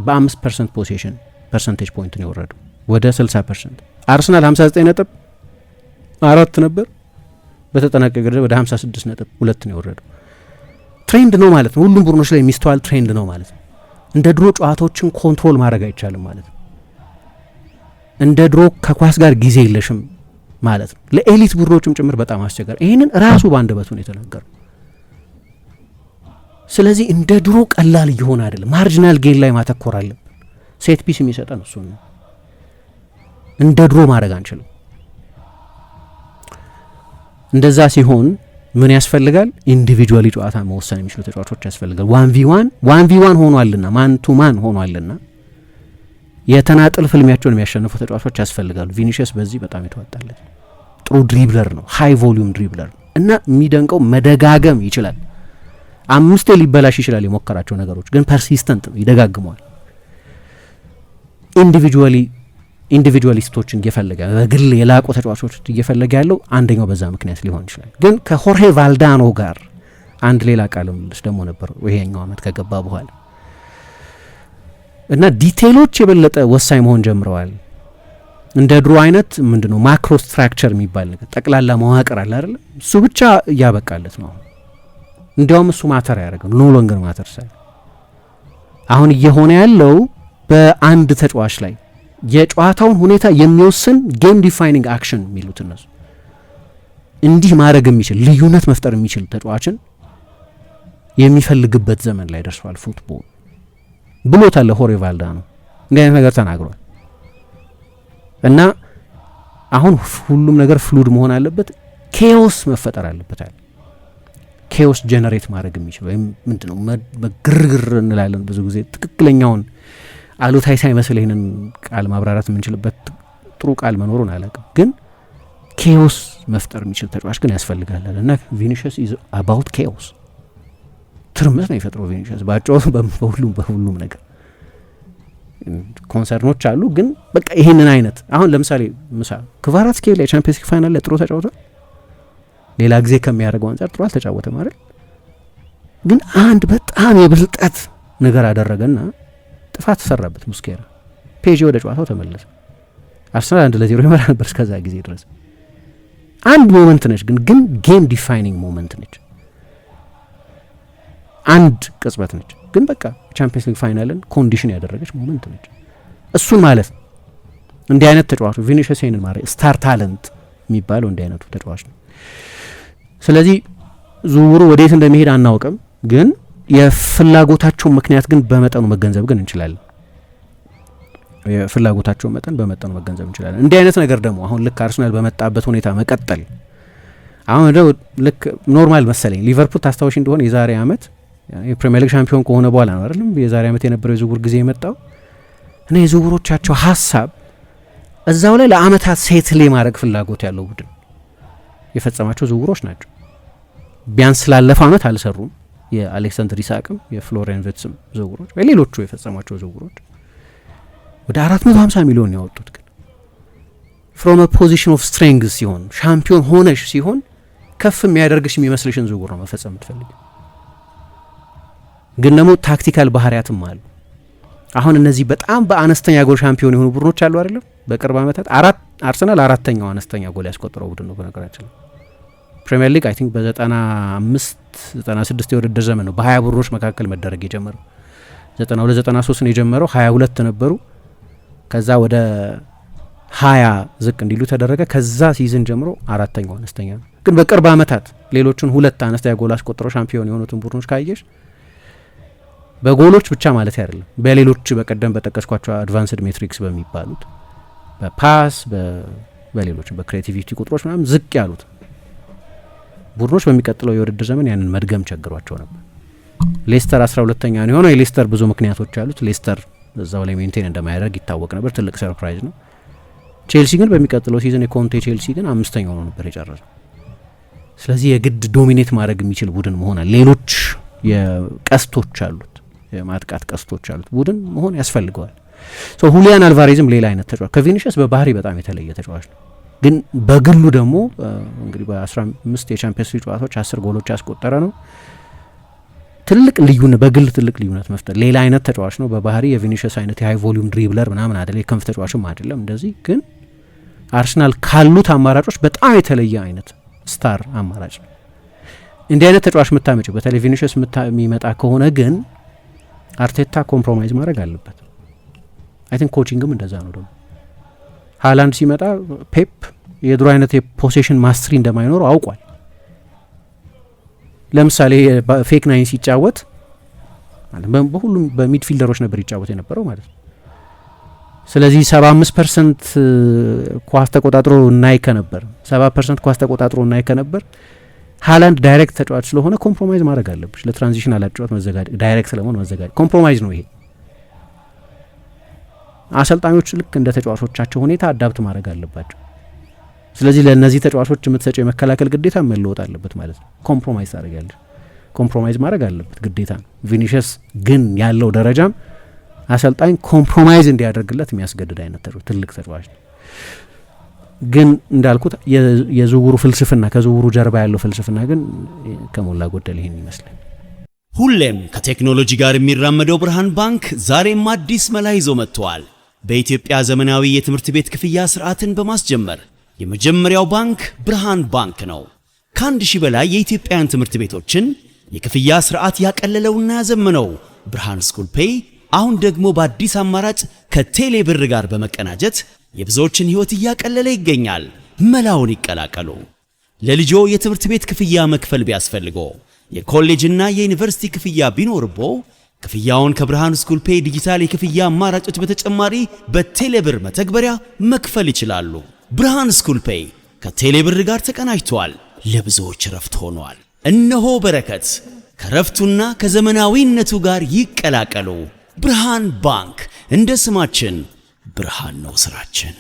በ5% ፖሴሽን ፐርሰንቴጅ ፖይንት ነው የወረዱ ወደ 60%። አርሰናል 59.4 ነበር፣ በተጠናቀቀ ወደ 56.2 ነው የወረዱ። ትሬንድ ነው ማለት ነው። ሁሉም ቡድኖች ላይ የሚስተዋል ትሬንድ ነው ማለት ነው። እንደ ድሮ ጨዋታዎችን ኮንትሮል ማድረግ አይቻልም ማለት ነው። እንደ ድሮ ከኳስ ጋር ጊዜ የለሽም ማለት ነው። ለኤሊት ቡድኖችም ጭምር በጣም አስቸጋሪ። ይህንን ራሱ በአንደበቱ ነው የተናገረው። ስለዚህ እንደ ድሮ ቀላል እየሆነ አይደለም። ማርጂናል ጌን ላይ ማተኮር አለብን። ሴት ፒስ የሚሰጠን እሱ ነው። እንደ ድሮ ማድረግ አንችልም። እንደዛ ሲሆን ምን ያስፈልጋል? ኢንዲቪጁዋሊ ጨዋታ መወሰን የሚችሉ ተጫዋቾች ያስፈልጋል። 1v1 ሆኗልና ማን ቱ ማን ሆኗልና የተናጥል ፍልሚያቸውን የሚያሸንፉ ተጫዋቾች ያስፈልጋሉ። ቪኒሺየስ በዚህ በጣም የተዋጣለት ጥሩ ድሪብለር ነው፣ ሃይ ቮሊዩም ድሪብለር ነው እና የሚደንቀው መደጋገም ይችላል። 5 ሊበላሽ ይችላል የሞከራቸው ነገሮች፣ ግን ፐርሲስተንት ነው፣ ይደጋግመዋል። ኢንዲቪጁዋሊስቶችን እየፈለገ በግል የላቁ ተጫዋቾች እየፈለገ ያለው አንደኛው በዛ ምክንያት ሊሆን ይችላል። ግን ከሆርሄ ቫልዳኖ ጋር አንድ ሌላ ቃል ምልስ ደግሞ ነበር ይሄኛው አመት ከገባ በኋላ እና ዲቴይሎች የበለጠ ወሳኝ መሆን ጀምረዋል። እንደ ድሮ አይነት ምንድነው ማክሮ ስትራክቸር የሚባል ነገር ጠቅላላ መዋቅር አለ አይደል? እሱ ብቻ እያበቃለት ነው። እንዲያውም እሱ ማተር ያደርጋል ኖ ሎንገር ማተር ሳይ አሁን እየሆነ ያለው በአንድ ተጫዋች ላይ የጨዋታውን ሁኔታ የሚወስን ጌም ዲፋይኒንግ አክሽን የሚሉት እነሱ እንዲህ ማድረግ የሚችል ልዩነት መፍጠር የሚችል ተጫዋችን የሚፈልግበት ዘመን ላይ ደርሷል ፉትቦል ብሎታል ሆሬ ቫልዳኖ እንዲህ አይነት ነገር ተናግሯል። እና አሁን ሁሉም ነገር ፍሉድ መሆን አለበት፣ ኬኦስ መፈጠር አለበት አለ። ኬኦስ ጀነሬት ማድረግ የሚችል ወይም ምንድነው ግርግር እንላለን ብዙ ጊዜ ትክክለኛውን አሉታዊ ሳይመስል ይህንን ቃል ማብራራት የምንችልበት ጥሩ ቃል መኖሩን አላውቅም፣ ግን ኬኦስ መፍጠር የሚችል ተጫዋች ግን ያስፈልጋል እና ቪኒሺየስ ኢዝ አባውት ኬኦስ። ትርምስ ነው የፈጥረው ቪኒሺየስ ባጫወቱ በሁሉም ነገር ኮንሰርኖች አሉ፣ ግን በቃ ይሄንን አይነት አሁን ለምሳሌ ክቫራትስኬሊያ የቻምፒየንስ ሊግ ፋይናል ላይ ጥሩ ተጫውቷል። ሌላ ጊዜ ከሚያደርገው አንጻር ጥሩ አልተጫወተም አይደል? ግን አንድ በጣም የብልጠት ነገር አደረገና ጥፋት ተሰራበት። ሙስኬራ ፔጂ ወደ ጨዋታው ተመለሰ። አርሰናል 1-0 ይመራ ነበር እስከዛ ጊዜ ድረስ። አንድ ሞመንት ነች፣ ግን ጌም ዲፋይኒንግ ሞመንት ነች። አንድ ቅጽበት ነች፣ ግን በቃ ቻምፒየንስ ሊግ ፋይናልን ኮንዲሽን ያደረገች ሞመንት ነች። እሱን ማለት ነው እንዲህ አይነት ተጫዋች ቪኒሺየስ ይሄንን ማለት ስታር ታለንት የሚባለው እንዲህ አይነቱ ተጫዋች ነው። ስለዚህ ዝውውሩ ወዴት እንደሚሄድ አናውቅም፣ ግን የፍላጎታቸው ምክንያት ግን በመጠኑ መገንዘብ ግን እንችላለን። የፍላጎታቸው መጠን በመጠኑ መገንዘብ እንችላለን። እንዲህ አይነት ነገር ደግሞ አሁን ልክ አርሰናል በመጣበት ሁኔታ መቀጠል አሁን ደግሞ ልክ ኖርማል መሰለኝ። ሊቨርፑል ታስታውሽ እንደሆነ የዛሬ አመት የፕሪሚየር ሊግ ሻምፒዮን ከሆነ በኋላ ነው አይደለም የዛሬ አመት የነበረው የዝውውር ጊዜ የመጣው እና የዝውውሮቻቸው ሀሳብ እዛው ላይ ለአመታት ሴትል ማድረግ ፍላጎት ያለው ቡድን የፈጸማቸው ዝውውሮች ናቸው። ቢያንስ ላለፈው አመት አልሰሩም። የአሌክሳንደር ኢሳቅም የፍሎሪያን ቪርትዝም ዝውውሮች በሌሎቹ የፈጸሟቸው ዝውውሮች ወደ 450 ሚሊዮን ያወጡት ግን ፍሮም አ ፖዚሽን ኦፍ ስትሬንግዝ ሲሆን ሻምፒዮን ሆነሽ ሲሆን ከፍ የሚያደርግሽ የሚመስልሽን ዝውውር ነው መፈጸም የምትፈልግ። ግን ደግሞ ታክቲካል ባህሪያትም አሉ። አሁን እነዚህ በጣም በአነስተኛ ጎል ሻምፒዮን የሆኑ ቡድኖች አሉ አይደለም። በቅርብ አመታት አርሰናል አራተኛው አነስተኛ ጎል ያስቆጠረው ቡድን ነው በነገራችን። ፕሪሚየር ሊግ አይ ቲንክ በ95-96 የውድድር ዘመን ነው በ20 ቡድኖች መካከል መደረግ የጀመረው። 92-93 ነው የጀመረው፣ 22 ነበሩ። ከዛ ወደ 20 ዝቅ እንዲሉ ተደረገ። ከዛ ሲዝን ጀምሮ አራተኛው አነስተኛ ነው። ግን በቅርብ አመታት ሌሎቹን ሁለት አነስተኛ ጎል አስቆጥረው ሻምፒዮን የሆኑትን ቡድኖች ካየሽ በጎሎች ብቻ ማለት አይደለም፣ በሌሎች በቀደም በጠቀስኳቸው አድቫንስድ ሜትሪክስ በሚባሉት በፓስ በሌሎች በክሬቲቪቲ ቁጥሮች ምናምን ዝቅ ያሉት ቡድኖች በሚቀጥለው የውድድር ዘመን ያንን መድገም ቸግሯቸው ነበር። ሌስተር 12ኛ ነው የሆነው። የሌስተር ብዙ ምክንያቶች አሉት። ሌስተር እዛው ላይ ሜንቴን እንደማያደርግ ይታወቅ ነበር። ትልቅ ሰርፕራይዝ ነው። ቼልሲ ግን በሚቀጥለው ሲዝን የኮንቴ ቼልሲ ግን 5ኛ ሆኖ ነበር የጨረሰው። ስለዚህ የግድ ዶሚኔት ማድረግ የሚችል ቡድን መሆናል። ሌሎች የቀስቶች አሉት፣ የማጥቃት ቀስቶች አሉት ቡድን መሆን ያስፈልገዋል። ሁሊያን አልቫሬዝም ሌላ አይነት ተጫዋች ከቪኒሺየስ በባህሪ በጣም የተለየ ተጫዋች ነው። ግን በግሉ ደግሞ እንግዲህ በ15 የቻምፒየንስ ሊግ ጨዋታዎች 10 ጎሎች ያስቆጠረ ነው። ትልቅ ልዩነት በግል ትልቅ ልዩነት መፍጠር ሌላ አይነት ተጫዋች ነው በባህሪ። የቪኒሺየስ አይነት የሃይ ቮሊዩም ድሪብለር ምናምን አይደለም፣ የከንፍ ተጫዋችም አይደለም እንደዚህ። ግን አርሰናል ካሉት አማራጮች በጣም የተለየ አይነት ስታር አማራጭ ነው። እንዲህ አይነት ተጫዋች የምታመጪው በተለይ ቪኒሺየስ የሚመጣ ከሆነ ግን አርቴታ ኮምፕሮማይዝ ማድረግ አለበት። አይ ቲንክ ኮቺንግም እንደዛ ነው። ደግሞ ሃላንድ ሲመጣ ፔፕ የድሮ አይነት የፖሴሽን ማስትሪ እንደማይኖረው አውቋል። ለምሳሌ ፌክ ናይን ሲጫወት በሁሉም በሚድፊልደሮች ነበር ይጫወት የነበረው ማለት ነው። ስለዚህ 75% ኳስ ተቆጣጥሮ እናይ ከነበር 70% ኳስ ተቆጣጥሮ እናይ ከነበር ሃላንድ ዳይሬክት ተጫዋች ስለሆነ ኮምፕሮማይዝ ማድረግ አለብሽ። ለትራንዚሽን አላጫወት መዘጋጀት፣ ዳይሬክት ስለሆነ መዘጋጀት ኮምፕሮማይዝ ነው ይሄ። አሰልጣኞች ልክ እንደ ተጫዋቾቻቸው ሁኔታ አዳፕት ማድረግ አለባቸው። ስለዚህ ለእነዚህ ተጫዋቾች የምትሰጨው የመከላከል ግዴታ መለወጥ አለበት ማለት ነው። ኮምፕሮማይዝ ታደርጋለች፣ ኮምፕሮማይዝ ማድረግ አለበት ግዴታ ነው። ቪኒሺየስ ግን ያለው ደረጃም አሰልጣኝ ኮምፕሮማይዝ እንዲያደርግለት የሚያስገድድ አይነት ትልቅ ተጫዋች ነው። ግን እንዳልኩት የዝውውሩ ፍልስፍና ከዝውውሩ ጀርባ ያለው ፍልስፍና ግን ከሞላ ጎደል ይሄን ይመስላል። ሁሌም ከቴክኖሎጂ ጋር የሚራመደው ብርሃን ባንክ ዛሬም አዲስ መላ ይዞ መጥቷል። በኢትዮጵያ ዘመናዊ የትምህርት ቤት ክፍያ ስርዓትን በማስጀመር የመጀመሪያው ባንክ ብርሃን ባንክ ነው። ከ1000 በላይ የኢትዮጵያውያን ትምህርት ቤቶችን የክፍያ ስርዓት ያቀለለውና ያዘመነው ብርሃን ስኩል ፔይ አሁን ደግሞ በአዲስ አማራጭ ከቴሌ ብር ጋር በመቀናጀት የብዙዎችን ሕይወት እያቀለለ ይገኛል። መላውን ይቀላቀሉ። ለልጆ የትምህርት ቤት ክፍያ መክፈል ቢያስፈልጎ፣ የኮሌጅና የዩኒቨርሲቲ ክፍያ ቢኖርቦ ክፍያውን ከብርሃን ስኩል ፔይ ዲጂታል የክፍያ አማራጮች በተጨማሪ በቴሌ ብር መተግበሪያ መክፈል ይችላሉ። ብርሃን ስኩል ፔይ ከቴሌ ብር ጋር ተቀናጅቷል። ለብዙዎች ረፍት ሆኗል። እነሆ በረከት ከረፍቱና ከዘመናዊነቱ ጋር ይቀላቀሉ። ብርሃን ባንክ፣ እንደ ስማችን ብርሃን ነው ስራችን።